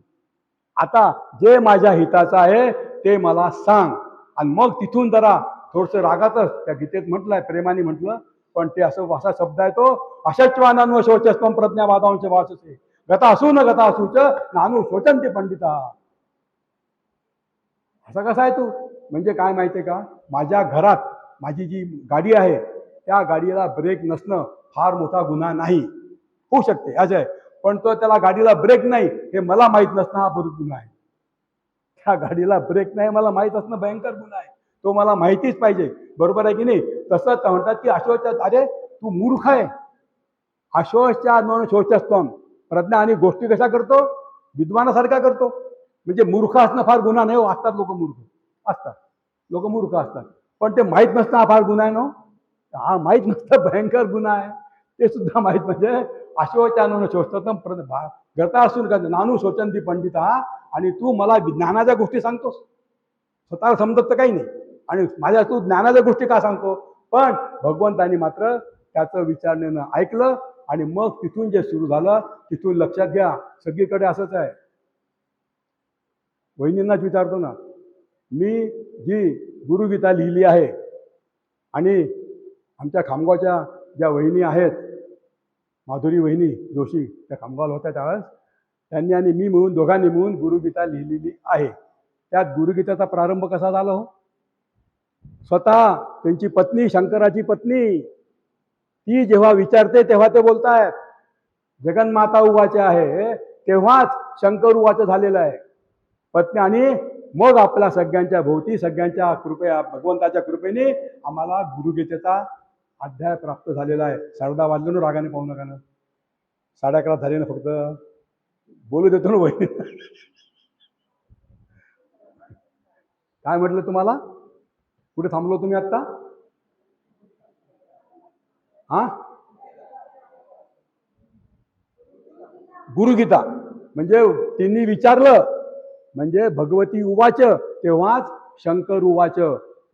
आता जे माझ्या हिताचं आहे ते मला सांग. आणि मग तिथून जरा थोडस रागातच त्या गीतेत म्हटलंय, प्रेमाने म्हटलं, पण ते असं असा शब्द आहे तो, अशच्वानान्व शोचस्तम प्रज्ञावादांचे वाचते गता असू न गता असूच नानू शोचंती पंडिता. असं कसं आहे तू? म्हणजे काय माहितीये का, माझ्या घरात माझी जी गाडी आहे त्या गाडीला ब्रेक नसणं फार मोठा गुन्हा नाही. होऊ शकते अजय, पण तो त्याला गाडीला ब्रेक नाही हे मला माहीत नसणं हा बरोबर गुन्हा आहे. त्या गाडीला ब्रेक नाही मला माहीत असणं भयंकर गुन्हा आहे. तो मला माहितीच पाहिजे. बरोबर आहे की नाही? तसंच म्हणतात की अशोच, अरे तू मूर्ख आहे. अशोच्या नोन शोचस्तम, प्रज्ञा आणि गोष्टी कशा करतो? विद्वानासारखा करतो. म्हणजे मूर्ख असणं फार गुन्हा नाही हो. असतात लोक मूर्ख असतात, लोक मूर्ख असतात, पण ते माहीत नसतं हा फार गुन्हा आहे ना. हा माहीत नसतं भयंकर गुन्हा आहे. ते सुद्धा माहीत म्हणजे अशोच्या नोन शोचतम गता असून का नानू शोचंती पंडिता. आणि तू मला ज्ञानाच्या गोष्टी सांगतोस, स्वतःला समजत तर काही नाही, आणि माझ्या तू ज्ञानाच्या गोष्टी का सांगतो? पण भगवंतानी मात्र त्याचं विचारणेनं ऐकलं, आणि मग तिथून जे सुरू झालं तिथून लक्षात घ्या सगळीकडे असंच आहे. वहिनींनाच विचारतो ना मी, जी गुरुगीता लिहिली आहे, आणि आमच्या खामगावच्या ज्या वहिनी आहेत, माधुरी वहिनी जोशी, त्या खामगावला होत्या त्यावेळेस, त्यांनी आणि मी मिळून, दोघांनी मिळून गुरुगीता लिहिलेली आहे. त्यात गुरुगीतेचा प्रारंभ कसा झाला हो? स्वतः त्यांची पत्नी, शंकराची पत्नी, ती जेव्हा विचारते तेव्हा ते बोलतायत जगन्माता उवाच आहे, तेव्हाच शंकर उवाच झालेलं आहे पत्नी. आणि मग आपल्या सगळ्यांच्या भोवती, सगळ्यांच्या भगवंताच्या कृपेने आम्हाला गुरुगीतेचा अध्याय प्राप्त झालेला आहे. 11:30 वाजले ना, रागाने पाहू नका ना, 11:30 झाले ना, फक्त बोलू देतो ना वहिनी. काय म्हटलं तुम्हाला? कुठे थांबलो तुम्ही आता? गुरुगीता म्हणजे तिने विचारलं म्हणजे भगवती उवाच, तेव्हाच शंकर उवाच.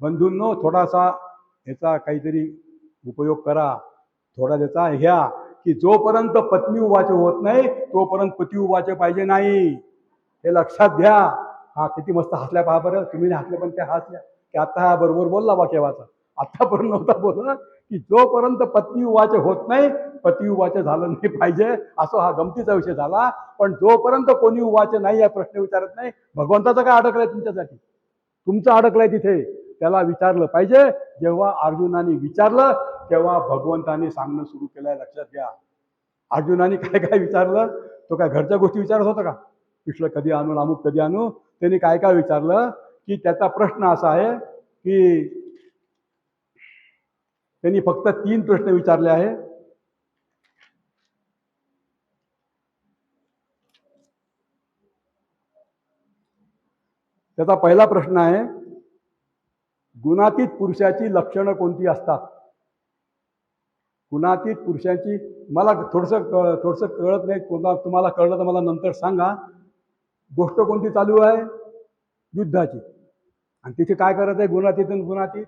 बंधूंनो, थोडासा ह्याचा काहीतरी उपयोग करा, थोडा त्याचा घ्या, की जोपर्यंत पत्नी उवाच होत नाही तोपर्यंत पती उवाच पाहिजे नाही. हे लक्षात घ्या. हा किती मस्त हसल्या पहा बरं, तुम्ही हसले पण त्या हसल्या की आता हा बरोबर बोलला बा केव्हाचा. आतापर्यंत नव्हता बोलला की जोपर्यंत पत्नी विवाहाचे होत नाही पती विवाहाचे झालं नाही पाहिजे, असं हा गमतीचा विषय झाला. पण जोपर्यंत कोणी विवाहाचे नाही या प्रश्न विचारत नाही, भगवंताचं काय अडकलंय तुमच्यासाठी? तुमचं अडकलंय तिथे, त्याला विचारलं पाहिजे. जेव्हा अर्जुनाने विचारलं तेव्हा भगवंताने सांगणं सुरू केलंय, लक्षात घ्या. अर्जुनाने काय काय विचारलं? तो काय घरच्या गोष्टी विचारत होता का? पिशलं कधी आणू, अमुक कधी आणू? त्यांनी काय काय विचारलं की त्याचा प्रश्न असा आहे की त्यांनी फक्त 3 प्रश्न विचारले आहे. त्याचा पहिला प्रश्न आहे, गुणातीत पुरुषाची लक्षणं कोणती असतात? गुणातीत पुरुषाची, मला थोडंसं कळत नाही, तुम्हाला कळलं तर मला नंतर सांगा. गोष्ट कोणती चालू आहे? युद्धाची. आणि तिथे काय करत आहे गुणातीत आणि गुणातीत?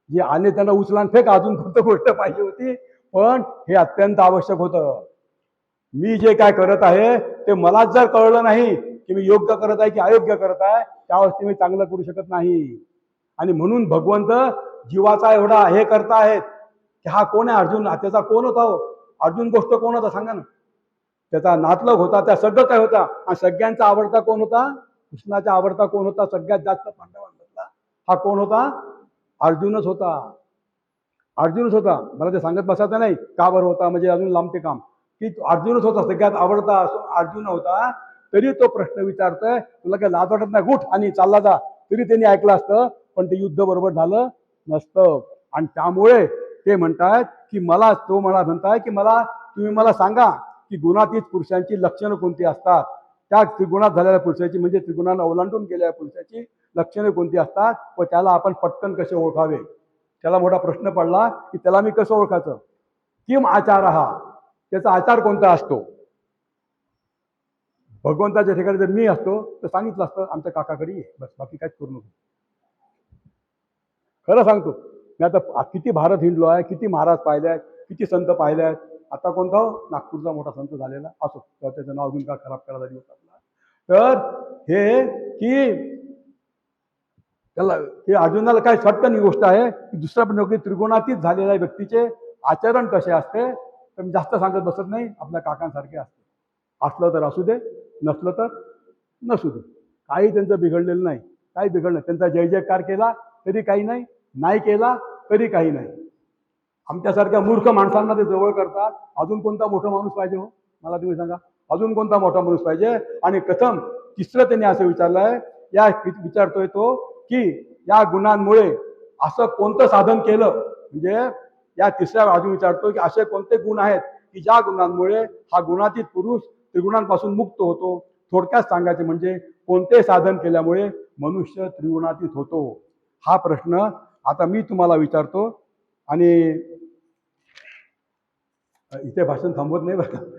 जे आले त्यांना उचला फेक, अजून कोणती गोष्ट पाहिजे होती, पण हे अत्यंत आवश्यक होतं. मी जे काय करत आहे ते मलाच जर कळलं नाही की मी योग्य करत आहे की अयोग्य करत आहे, त्यावेळेस मी चांगलं करू शकत नाही. आणि म्हणून भगवंत जीवाचा एवढा हे करतायत की हा कोण आहे अर्जुन? त्याचा कोण होता हो अर्जुन? गोष्ट कोण होता सांगा ना? त्याचा नातलग होता, त्या सगळं काय होता. आणि सगळ्यांचा आवडता कोण होता? कृष्णाचा आवडता कोण होता? सगळ्यात जास्त पांडवांमधला हा कोण होता? अर्जुनच होता. अर्जुनच होता. मला ते सांगत बसायचं नाही का बरं होता, म्हणजे अजून लांबते काम, की अर्जुनच होता. सगळ्यात आवडता असून अर्जुन होता. तरी तो प्रश्न विचारतोय, तुला काय लाज वाटत नाही? गुठ आणि चालला जा. तरी त्यांनी ऐकलं असतं, पण ते युद्ध बरोबर झालं नसतं. आणि त्यामुळे ते म्हणतायत की मला, तो मला म्हणताय की मला तुम्ही मला सांगा की गुणातीत पुरुषांची लक्षणं कोणती असतात? त्या त्रिगुणात झालेल्या पुरुषाची, म्हणजे त्रिगुणांना ओलांडून गेलेल्या पुरुषाची लक्षणे कोणती असतात व त्याला आपण पटकन कसे ओळखावे? त्याला मोठा प्रश्न पडला की त्याला मी कसं ओळखायचं? किम आचार हा, त्याचा आचार कोणता असतो? भगवंताच्या ठिकाणी जर मी असतो तर सांगितलं असतं आमच्या काकाकडे ये, बस, बाकी काहीच करू नको. खरं सांगतो, मी आता किती भारत हिंडलो आहे, किती महाराज पाहिले आहेत, किती संत पाहिले आहेत. आता कोणता नागपूरचा मोठा संत झालेला असो, तर त्याचं नाव घेऊन का खराब करायला दिवस आपला. तर हे की त्याला, हे अर्जुनाला काय फटकन ही गोष्ट आहे की दुसऱ्या पण त्रिगुणातीत झालेल्या व्यक्तीचे आचरण कसे असते, तर मी जास्त सांगत बसत नाही. आपल्या काकांसारखे असते. असलं तर असू दे, नसलं तर नसू दे. काही त्यांचं बिघडलेलं नाही, काही बिघडलं. त्यांचा जय जयकार केला तरी काही नाही, नाही केला तरी काही नाही. आमच्यासारख्या मूर्ख माणसांना ते जवळ करतात. अजून कोणता मोठा माणूस पाहिजे हो? मला तुम्ही सांगा, अजून कोणता मोठा माणूस पाहिजे? आणि प्रथम तिसरं त्यांनी असं विचारलंय, या विचारतोय तो की या गुणांमुळे असं कोणतं साधन केलं, म्हणजे या तिसऱ्या बाजू विचारतोय की असे कोणते गुण आहेत की ज्या गुणांमुळे हा गुणातीत पुरुष त्रिगुणांपासून मुक्त होतो. थोडक्यात सांगायचे म्हणजे कोणते साधन केल्यामुळे मनुष्य त्रिगुणातीत होतो? हा प्रश्न आता मी तुम्हाला विचारतो. आणि इथे भाषण थांबवत नाही बरं.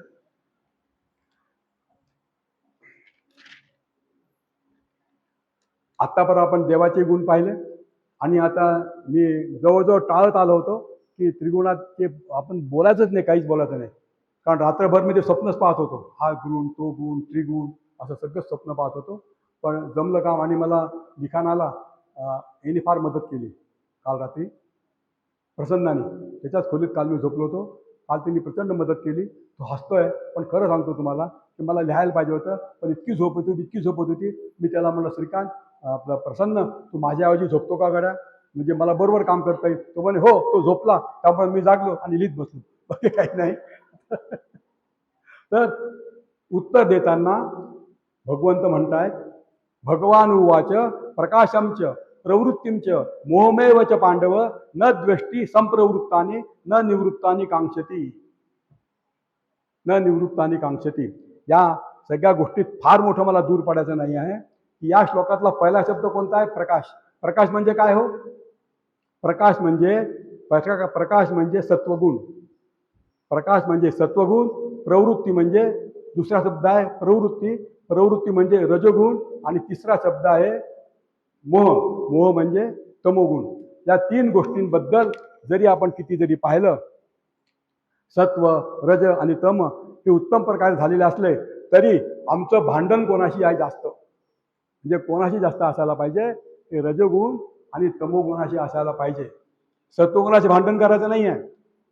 आतापर्यंत आपण देवाचे गुण पाहिले, आणि आता मी जवळजवळ टाळत आलो होतो की त्रिगुणाचे आपण बोलायचंच नाही, काहीच बोलायचं नाही. कारण रात्रभर मी ते स्वप्नच पाहत होतो, हा गुण तो गुण त्रिगुण असं सगळं स्वप्न पाहत होतो. पण जमलं काम, आणि मला लिखाणाला यांनी फार मदत केली काल रात्री प्रसन्नाने. त्याच्याच खोलीत काल मी झोपलो होतो. काल त्यांनी प्रचंड मदत केली. तो हसतोय, पण खरं सांगतो तुम्हाला की मला लिहायला पाहिजे होतं, पण इतकी झोप होती, इतकी झोप होती. मी त्याला म्हणलं, श्रीकांत आपलं प्रसन्न, तू माझ्याऐवजी झोपतो का गड्या? म्हणजे मला बरोबर काम करता येईल. तो म्हणे हो, तो झोपला त्यामुळे मी जागलो आणि लिहित बसलो, बाकी काही नाही. तर उत्तर देताना भगवंत म्हणतायत, भगवान उवाच प्रकाशमच प्रवृत्तींच मोहमेव च पांडव न द्वेष्टी संप्रवृत्ताने न निवृत्तानी कांक्षती, न निवृत्तानी कांक्षती. या सगळ्या गोष्टीत फार मोठं मला दूर पडायचं नाही आहे की या श्लोकातला पहिला शब्द कोणता आहे? प्रकाश. प्रकाश म्हणजे काय हो? प्रकाश म्हणजे सत्वगुण. प्रकाश म्हणजे सत्वगुण. प्रवृत्ती म्हणजे दुसरा शब्द आहे प्रवृत्ती. प्रवृत्ती म्हणजे रजोगुण. आणि तिसरा शब्द आहे मोह. मोह म्हणजे तमोगुण. या 3 गोष्टींबद्दल जरी आपण किती जरी पाहिलं, सत्व, रज आणि तम हे उत्तम प्रकारे झालेले असले तरी आमचं भांडण कोणाशी आहे जास्त, म्हणजे कोणाशी जास्त असायला पाहिजे ते रजोगुण आणि तमोगुणाशी असायला पाहिजे. सत्वगुणाशी भांडण करायचं नाही आहे.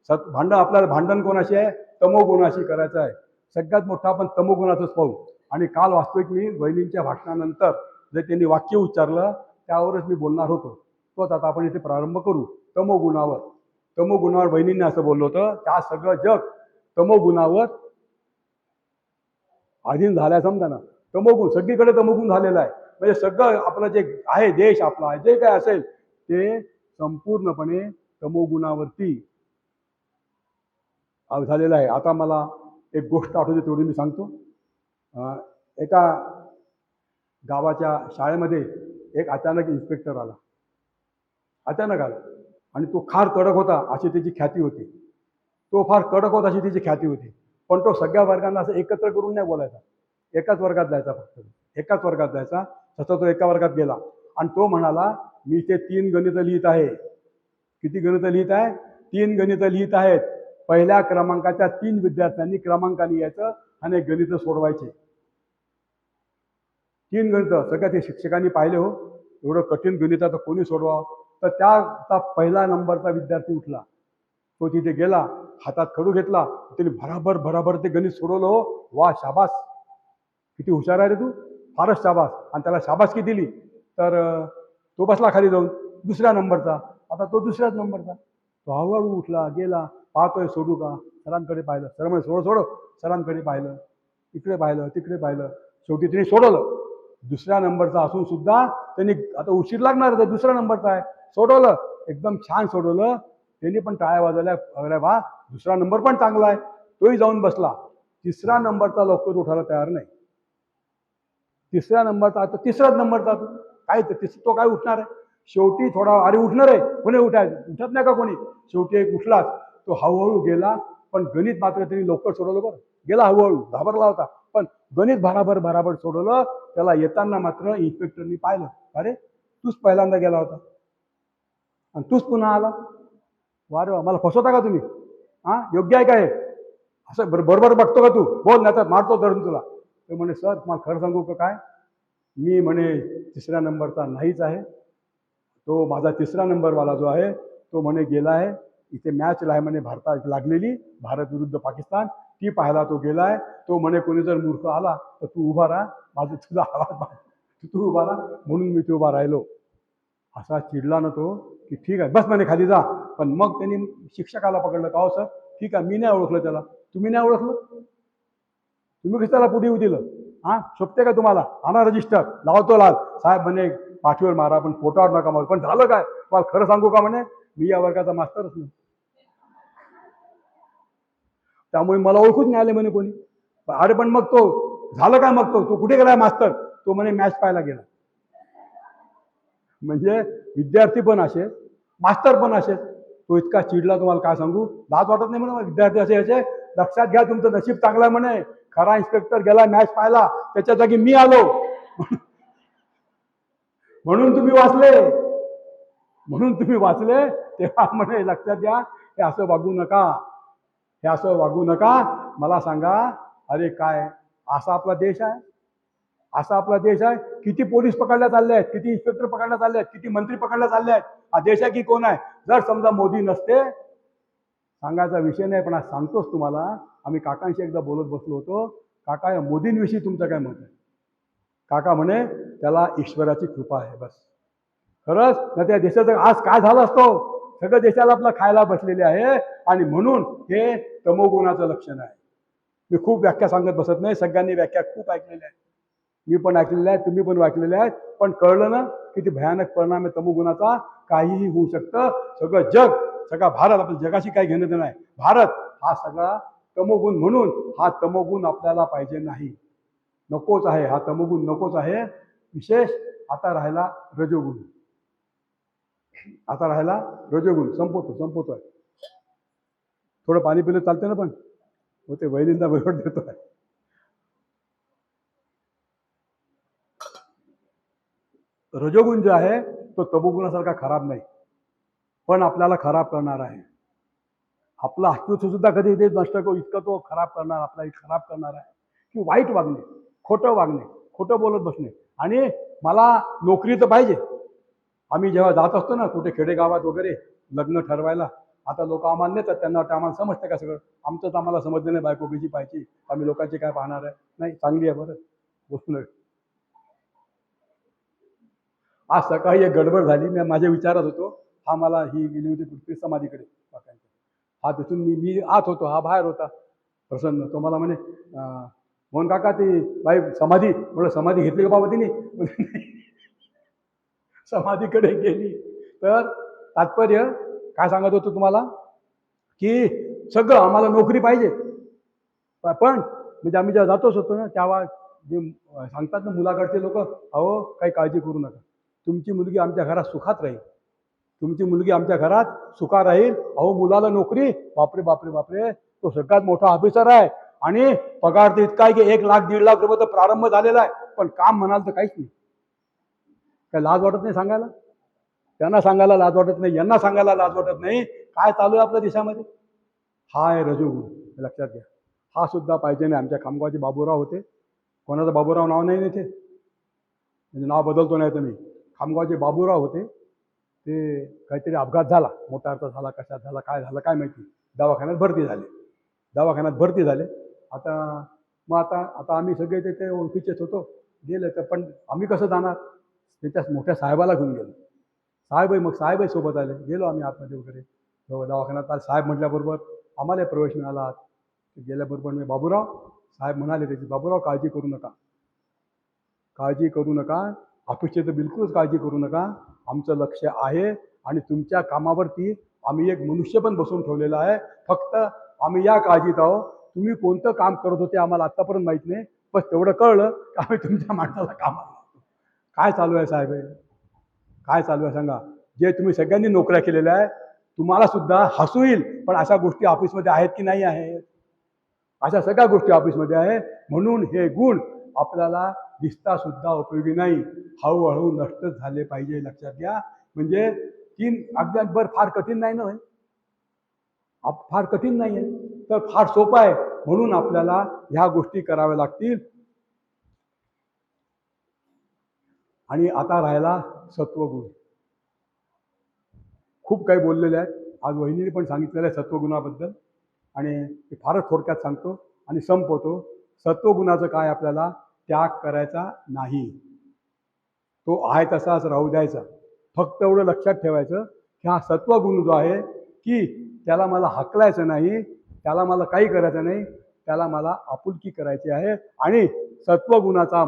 आपल्याला भांडण कोणाशी आहे, तमोगुणाशी करायचं आहे. सगळ्यात मोठा आपण तमोगुणाचंच पाहू. आणि काल वास्तविक मी वहिनींच्या भाषणानंतर जे त्यांनी वाक्य उच्चारलं त्यावरच मी बोलणार होतो. तोच आता आपण इथे प्रारंभ करू. तमोगुणावर वहिनींनी असं बोललं होतं, त्या सगळं जग तमोगुणावर अधीन झालाय, समजा ना. तमोगुण सगळीकडे तमोगुण झालेला आहे. म्हणजे सगळं आपलं जे आहे, देश आपला जे काय असेल ते संपूर्णपणे तमोगुणावरती झालेलं आहे. आता मला एक गोष्ट आठवते, तेवढी मी सांगतो. एका गावाच्या शाळेमध्ये एक अचानक इन्स्पेक्टर आला, अचानक आला. आणि तो फार कडक होता अशी त्याची ख्याती होती. पण तो सगळ्या वर्गांना असं एकत्र करून नाही बोलायचा. एकाच वर्गात जायचा, फक्त एकाच वर्गात जायचा. तसा तो एका वर्गात गेला आणि तो म्हणाला, मी ते 3 गणितं लिहित आहे. किती गणितं लिहित आहे? 3 गणितं लिहित आहेत. पहिल्या क्रमांकाच्या 3 विद्यार्थ्यांनी क्रमांकाने यायचं आणि गणितं सोडवायचे. 3 गणितं सगळ्या ते शिक्षकांनी पाहिले. हो, एवढं कठीण गणिताचं कोणी सोडवावं? तर त्याचा पहिला नंबरचा विद्यार्थी उठला. तो तिथे गेला, हातात खडू घेतला, त्याने भराभर ते गणित सोडवलं. हो, वा, शाबास, किती हुशार आहे रे तू, फारच शाबास. आणि त्याला शाबासकी दिली. तर तो बसला खाली जाऊन दुसऱ्या नंबरचा. आता तो दुसऱ्याच नंबरचा. तो हळूहळू उठला, गेला, पाहतोय सोडू का, सरांकडे पाहिलं. सर म्हणे सोडव. सरांकडे पाहिलं, इकडे पाहिलं, तिकडे पाहिलं. शेवटी तिने सोडवलं. दुसऱ्या नंबरचा असून सुद्धा त्यांनी, आता उशीर लागणार तर दुसऱ्या नंबरचा आहे, सोडवलं. एकदम छान सोडवलं. त्यांनी पण टाळ्या वाजवल्या, अरे वा, दुसरा नंबर पण चांगला आहे. तोही जाऊन बसला. तिसरा नंबरचा लवकर उठायला तयार नाही. तिसऱ्या नंबरचा, आता तिसराच नंबरचा काय, तो काय उठणार आहे? शेवटी थोडा, अरे उठणार आहे, कोणी उठत नाही का कोणी? शेवटी एक उठलाच. तो हळूहळू गेला, पण गणित मात्र त्यांनी लवकर सोडवलं. बरं, गेला हळूहळू, घाबरला होता, पण गणित भराभर सोडवलं. त्याला येताना मात्र इन्स्पेक्टरनी पाहिलं, अरे तूच पहिल्यांदा गेला होता आणि तूच पुन्हा आला. वारे वा, मला फसवता का तुम्ही? योग्य आहे का हे? असं बरोबर बघतो का तू? बोल, नाही तर मारतो धरून तुला. ते म्हणे, सर मला खरं सांगू का काय, मी म्हणे तिसऱ्या नंबरचा नाहीच आहे. तो माझा तिसरा नंबरवाला जो आहे तो म्हणे गेला आहे. इथे मॅच आहे म्हणे भारतात लागलेली, भारत विरुद्ध पाकिस्तान, ती पाहायला तो गेलाय. तो म्हणे कोणी जर मूर्ख आला तर तू उभा राहा, माझा तुझा आवाज तू उभा राहा, म्हणून मी ते उभा राहिलो. असा चिडला ना तो, की ठीक आहे बस म्हणे खाली जा. पण मग त्यांनी शिक्षकाला पकडलं, का हो सर, ठीक आहे, मी नाही ओळखलं त्याला, तुम्ही नाही ओळखलं, तुम्ही कसं त्याला पुढे येऊ दिलं? शोभते का तुम्हाला? आणा रजिस्टर, लावतो लाल. साहेब म्हणे पाठीवर मारा पण पोटावर नका मारू. पण झालं काय, मला खरं सांगू का म्हणे, मी या वर्गाचा मास्तरच नाही, त्यामुळे मला ओळखूच नाही आले म्हणे कोणी. अरे पण मग तो झालं काय, मग तो कुठे गेलाय मास्तर? तो म्हणे मॅच पाहायला गेला. म्हणजे विद्यार्थी पण असे, मास्तर पण असे. तो इतका चिडला, तुम्हाला काय सांगू, लाज वाटत नाही म्हणे विद्यार्थी असे असे. लक्षात घ्या, तुमचं नशीब चांगलं म्हणे, खरा इन्स्पेक्टर गेला मॅच पाहायला, त्याच्या जागी मी आलो. म्हणून तुम्ही वाचले. तेव्हा म्हणे लक्षात घ्या, हे असं वागू नका. मला सांगा, अरे काय असा आपला देश आहे? किती पोलीस पकडण्यात आले आहेत, किती इन्स्पेक्टर पकडण्यात आले आहेत, किती मंत्री पकडण्यात आले आहेत. हा देश आहे की कोण आहे? जर समजा मोदी नसते, सांगायचा विषय नाही, पण आज सांगतोच तुम्हाला. आम्ही काकांशी एकदा बोलत बसलो होतो, काका या मोदींविषयी तुमचं काय मत आहे? काका म्हणे त्याला ईश्वराची कृपा आहे, बस. खरंच ना, त्या देशाचं आज काय झालं असतो, सगळं देशाला आपलं खायला बसलेले आहे. आणि म्हणून हे तमोगुणाचं लक्षण आहे. मी खूप व्याख्या सांगत बसत नाही, सगळ्यांनी व्याख्या खूप ऐकलेल्या आहेत, मी पण ऐकलेल्या आहेत, तुम्ही पण ऐकलेल्या आहेत. पण कळलं ना किती भयानक परिणाम आहे तमोगुणाचा. काहीही होऊ शकतं. सगळं जग, सगळा भारत, आपल्या जगाशी काही घेणं देणं नाही. भारत हा सगळा तमोगुण, म्हणून हा तमोगुण आपल्याला पाहिजे नाही, नकोच आहे. हा तमोगुण नकोच आहे. विशेष आता राहिला रजोगुण. संपवतोय. थोडं पाणी पिलं चालतं ना, पण होते वैलिंदा बरोबर देतोय. रजोगुण जो आहे तो तमोगुणासारखा खराब नाही, पण आपल्याला खराब करणार आहे. आपलं अस्तित्व सुद्धा कधी नष्ट करू इतकं तो खराब करणार, आपल्याला खराब करणार आहे. की वाईट वागणे, खोटं वागणे, खोटं बोलत बसणे. आणि मला नोकरी तर पाहिजे. आम्ही जेव्हा जात असतो ना कुठे खेडेगावात वगैरे लग्न ठरवायला, आता लोक आम्हाला नेतात, त्यांना वाटतं आम्हाला समजतं का सगळं. आमचंच आम्हाला समजलं नाही, बायको कशी पाहिजे, आम्ही लोकांची काय पाहणार आहे. नाही, चांगली आहे बरं गोष्ट. आज सकाळी एक गडबड झाली. मी माझ्या विचारात होतो, हा मला ही गेली होती कुठली समाधीकडे काकांची. हा तिथून मी आत होतो, हा बाहेर होता प्रसन्न. तो मला म्हणे मोहन काका ती बाई समाधी, म्हणलं समाधी घेतली का बाबा तिने. समाधीकडे गेली. तर तात्पर्य काय सांगत होतो तुम्हाला, की सगळं आम्हाला नोकरी पाहिजे. पण म्हणजे आम्ही जेव्हा जातोच होतो ना, तेव्हा जे सांगतात ना मुलाकडचे लोक, अहो काही काळजी करू नका, तुमची मुलगी आमच्या घरात सुखात राहील, तुमची मुलगी आमच्या घरात सुखात राहील. अहो मुलाला नोकरी, बापरे बापरे बापरे, तो सगळ्यात मोठा ऑफिसर आहे आणि पगार तर इतका आहे की 1 लाख 1.5 लाख रुपये तर प्रारंभ झालेला आहे. पण काम म्हणाल तर काहीच नाही. काय लाज वाटत नाही सांगायला? त्यांना सांगायला लाज वाटत नाही, यांना सांगायला लाज वाटत नाही. काय चालू आहे आपल्या देशामध्ये? हा आहे रजोगुण, लक्षात घ्या. हा सुद्धा पाहिजे नाही. आमच्या खामगावचे बाबूराव होते, कोणाचं बाबूराव नाव नाही येते, म्हणजे नाव बदलतो नाही तर मी. खामगावचे बाबूराव होते, ते काहीतरी अपघात झाला, मोटारचा झाला, कशात झाला, काय झालं काय माहिती, दवाखान्यात भरती झाले. दवाखान्यात भरती झाले. आता मग आता आता आम्ही सगळे ते ओळखीचेच होतो, गेले तर. पण आम्ही कसं जाणार, त्याच्या मोठ्या साहेबाला घेऊन गेलो. साहेबही मग साहेबही सोबत आले. गेलो आम्ही आतमध्ये वगैरे दवाखान्यात. आज साहेब म्हटल्याबरोबर आम्हाला प्रवेश मिळाला. गेल्याबरोबर मी बाबूराव साहेब म्हणाले त्याची, बाबूराव काळजी करू नका, काळजी करू नका, ऑफिसची तर बिलकुलच काळजी करू नका. आमचं लक्ष आहे आणि तुमच्या कामावरती आम्ही एक मनुष्य पण बसवून ठेवलेला आहे. फक्त आम्ही या काळजीत आहोत, तुम्ही कोणतं काम करत होते आम्हाला आत्तापर्यंत माहीत नाही, बस तेवढं कळलं की आम्ही तुमच्या माणसाला कामाला. काय चालू आहे साहेब, काय चालू आहे सांगा. जे तुम्ही सगळ्यांनी नोकऱ्या केलेल्या आहे, तुम्हाला सुद्धा हसू येईल, पण अशा गोष्टी ऑफिसमध्ये आहेत की नाही आहेत? अशा सगळ्या गोष्टी ऑफिसमध्ये आहे. म्हणून हे गुण आपल्याला दिसता सुद्धा उपयोगी नाही, हळूहळू नष्ट झाले पाहिजे, लक्षात घ्या. म्हणजे 3 अगदी फार कठीण नाही ना, फार कठीण नाही आहे, तर फार सोपं आहे. म्हणून आपल्याला ह्या गोष्टी कराव्या लागतील. आणि आता राहिला सत्वगुण. खूप काही बोललेले आहेत, आज वहिनीने पण सांगितलेलं आहे सत्वगुणाबद्दल, आणि ते फारच थोडक्यात सांगतो आणि संपवतो. सत्वगुणाचं काय, आपल्याला त्याग करायचा नाही, तो आहे तसाच राहू द्यायचा. फक्त एवढं लक्षात ठेवायचं की हा सत्वगुण जो आहे की त्याला मला हकलायचं नाही, त्याला मला काही करायचं नाही, त्याला मला आपुलकी करायची आहे. आणि सत्वगुणाचा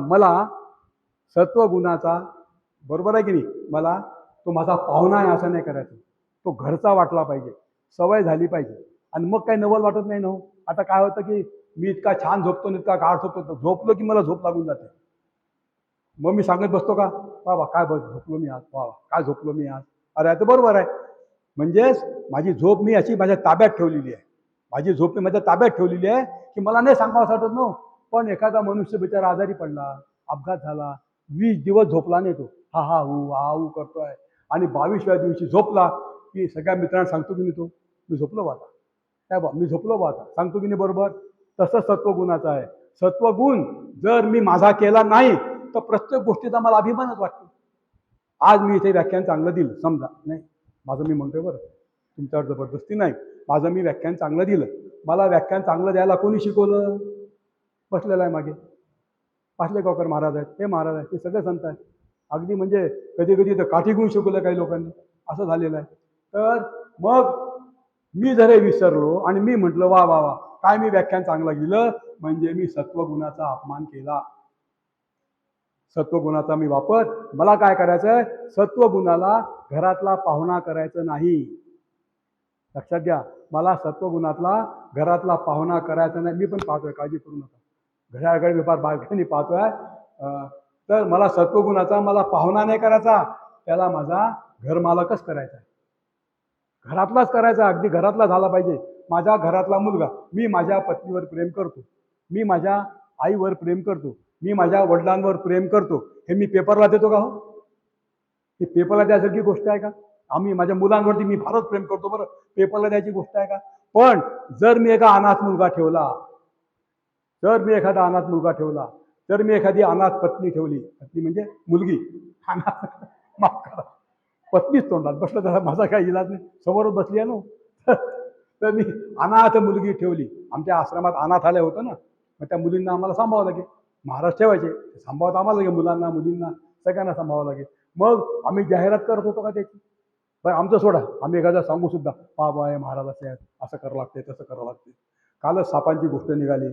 बरोबर आहे की नाही, मला तो माझा पाहुणा आहे असं नाही करायचं, तो घरचा वाटला पाहिजे, सवय झाली पाहिजे. आणि मग काही नवल वाटत नाही ना. आता काय होतं की मी इतका छान झोपतो, इतका गाढ झोपतो, झोपलो की मला झोप लागून जाते. मग मी सांगत बसतो का, बाबा काय झोपलो मी आज, बाबा काय झोपलो मी आज. अरे आता बरोबर आहे. म्हणजेच माझी झोप मी अशी माझ्या ताब्यात ठेवलेली आहे, माझी झोप मी माझ्या ताब्यात ठेवलेली आहे की मला नाही सांगावं वाटत नो. पण एखादा मनुष्य बिचारा आजारी पडला, अपघात झाला, 20 दिवस झोपला नाही, तो हा हा हू करतोय, आणि 22व्या दिवशी झोपला की सगळ्या मित्रांना सांगतो की नाही, तो मी झोपलो बा आता, काय बा मी झोपलो बा आता, सांगतो की नाही बरोबर. तसं सत्वगुणाचं आहे. सत्वगुण जर मी माझा केला नाही तर प्रत्येक गोष्टीचा मला अभिमानच वाटतो. आज मी इथे व्याख्यान चांगलं दिलं समजा, नाही माझं मी म्हणतोय बरं, तुमच्यावर जबरदस्ती नाही, माझं मी व्याख्यान चांगलं दिलं, मला व्याख्यान चांगलं द्यायला कोणी शिकवलं? बसलेलं आहे मागे पाटलेगावकर महाराज आहेत, हे महाराज आहेत, ते सगळे संत आहेत. अगदी म्हणजे कधी कधी तर काठी घेऊन शिकवलं काही लोकांनी, असं झालेलं आहे. तर मग मी जर हे विसरलो आणि मी म्हटलं वा वा वा काय मी व्याख्यान चांगलं दिलं, म्हणजे मी सत्वगुणाचा अपमान केला. सत्वगुणाचा मी वापर, मला काय करायचं आहे, सत्वगुणाला घरातला पाहुणा करायचं नाही, लक्षात घ्या. मला सत्वगुणातला घरातला पाहुणा करायचा नाही. मी पण पाहतोय, काळजी करू नका, घड्याळकडे मी फार बारकाईने पाहतोय. तर मला सत्वगुणाचा मला पाहुणा नाही करायचा, त्याला माझा घरमालकच करायचा आहे, घरातलाच करायचा, अगदी घरातला झाला पाहिजे. माझ्या घरातला मुलगा, मी माझ्या पत्नीवर प्रेम करतो, मी माझ्या आईवर प्रेम करतो, मी माझ्या वडिलांवर प्रेम करतो, हे मी पेपरला देतो का? हो, ही पेपरला द्यायसारखी गोष्ट आहे का? आम्ही माझ्या मुलांवरती मी फारच प्रेम करतो, बरं पेपरला द्यायची गोष्ट आहे का? पण जर मी एका अनाथ मुलगा ठेवला, जर मी एखादा अनाथ मुलगा ठेवला, जर मी एखादी अनाथ पत्नी ठेवली, पत्नी म्हणजे मुलगी, अनाथ माफ करा, पत्नीच तोंडात बसलं तर माझा काही इलाज नाही, समोरच बसली आहे ना. तर मी अनाथ मुलगी ठेवली. आमच्या आश्रमात अनाथ आल्या होतं ना, मग त्या मुलींना आम्हाला सांभाळावं लागेल. महाराज ठेवायचे, सांभाळत आम्हाला लागेल, मुलांना मुलींना सगळ्यांना सांभाळावं लागेल. मग आम्ही जाहिरात करत होतो का त्याची? बरं आमचं सोडा, आम्ही एखादा सांगू सुद्धा, बाबा आहे महाराज असे आहेत, असं करावं लागते तसं करावं लागते. कालच सापांची गोष्ट निघाली,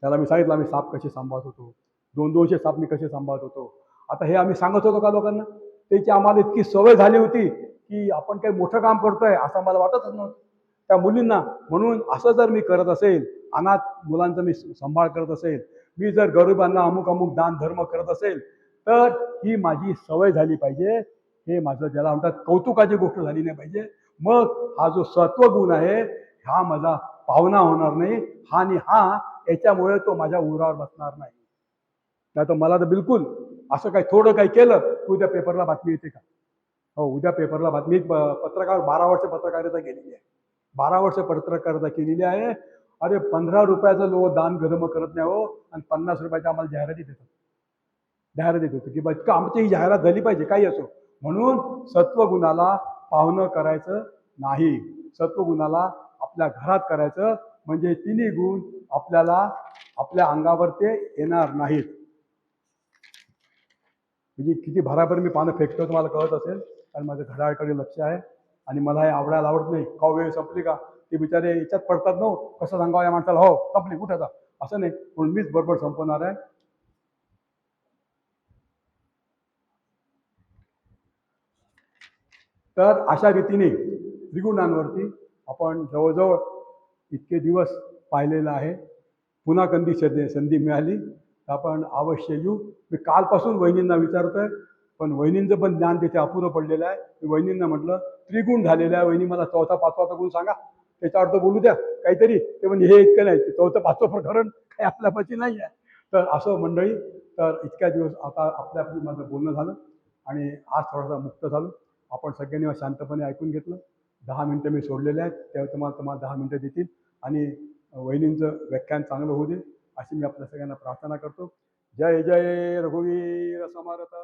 त्याला मी सांगितलं आम्ही साप कसे सांभाळत होतो, 200 साप मी कसे सांभाळत होतो. आता हे आम्ही सांगत होतो का लोकांना? त्याची आम्हाला इतकी सवय झाली होती की आपण काही मोठं काम करतोय असं मला वाटतच नव्हतं त्या मुलींना. म्हणून असं जर मी करत असेल, अनाथ मुलांचा मी सांभाळ करत असेल, मी जर गरिबांना अमुक अमुक दान धर्म करत असेल, तर ही माझी सवय झाली पाहिजे. हे माझं ज्याला म्हणतात कौतुकाची गोष्ट झाली नाही पाहिजे. मग हा जो सत्वगुण आहे हा माझा पावना होणार नाही, हा आणि हा याच्यामुळे तो माझ्या उरावर बसणार नाही. नाही तर मला तर बिलकुल असं काही थोडं काही केलं की उद्या पेपरला बातमी येते का? हो, उद्या पेपरला बातमी. पत्रकार 12 वर्ष पत्रकारिता केलेली आहे, 12 वर्ष पत्रकारिता केलेली आहे. अरे 15 रुपयाचं लोक दान धर्म करत नाही हो, आणि 50 रुपयाच्या आम्हाला जाहिराती देतात. जाहिरात होतो की इतकं आमची ही जाहिरात झाली पाहिजे, काही असो. म्हणून सत्वगुणाला पाहुणं करायचं नाही, सत्वगुणाला आपल्या घरात करायचं, म्हणजे तिन्ही गुण आपल्याला आपल्या अंगावर ते येणार नाहीत. म्हणजे किती भराभर मी पानं फेकतो तुम्हाला कळत असेल, कारण माझं घड्याळकडे लक्ष आहे आणि मला हे आवडायला आवडत नाही. का वेळ संपली का ते बिचारे याच्यात पडतात ना, कसं सांगावं या माणसाला, हो संपली कुठे आता, असं नाही. म्हणून मीच बरोबर संपवणार आहे. तर अशा रीतीने त्रिगुणांवरती आपण जवळजवळ इतके दिवस पाहिलेलं आहे. पुन्हा कधी संधी मिळाली तर आपण अवश्य येऊ. मी कालपासून वहिनींना विचारतोय, पण वहिनींचं पण ज्ञान तिथे अपुरं पडलेलं आहे. मी वहिनींना म्हटलं त्रिगुण झालेलं आहे, वहिनी मला चौथा पाचवा गुण सांगा, त्याच्यावर तर बोलू द्या काहीतरी. ते म्हणजे हे इतकं नाही, चौथं पाचवं प्रकरण काही आपल्यापाशी नाही आहे. तर असं मंडळी, तर इतक्या दिवस आता आपल्या माझं बोलणं झालं आणि आज थोडासा मुक्त झालो. आपण सगळ्यांनी शांतपणे ऐकून घेतलं. 10 मिनिटं मी सोडलेले आहेत, तेव्हा तुम्हाला 10 मिनिटं देतील आणि वहिनींचं व्याख्यान चांगलं होऊ दे अशी मी आपल्या सगळ्यांना प्रार्थना करतो. जय जय रघुवीर समर्थ.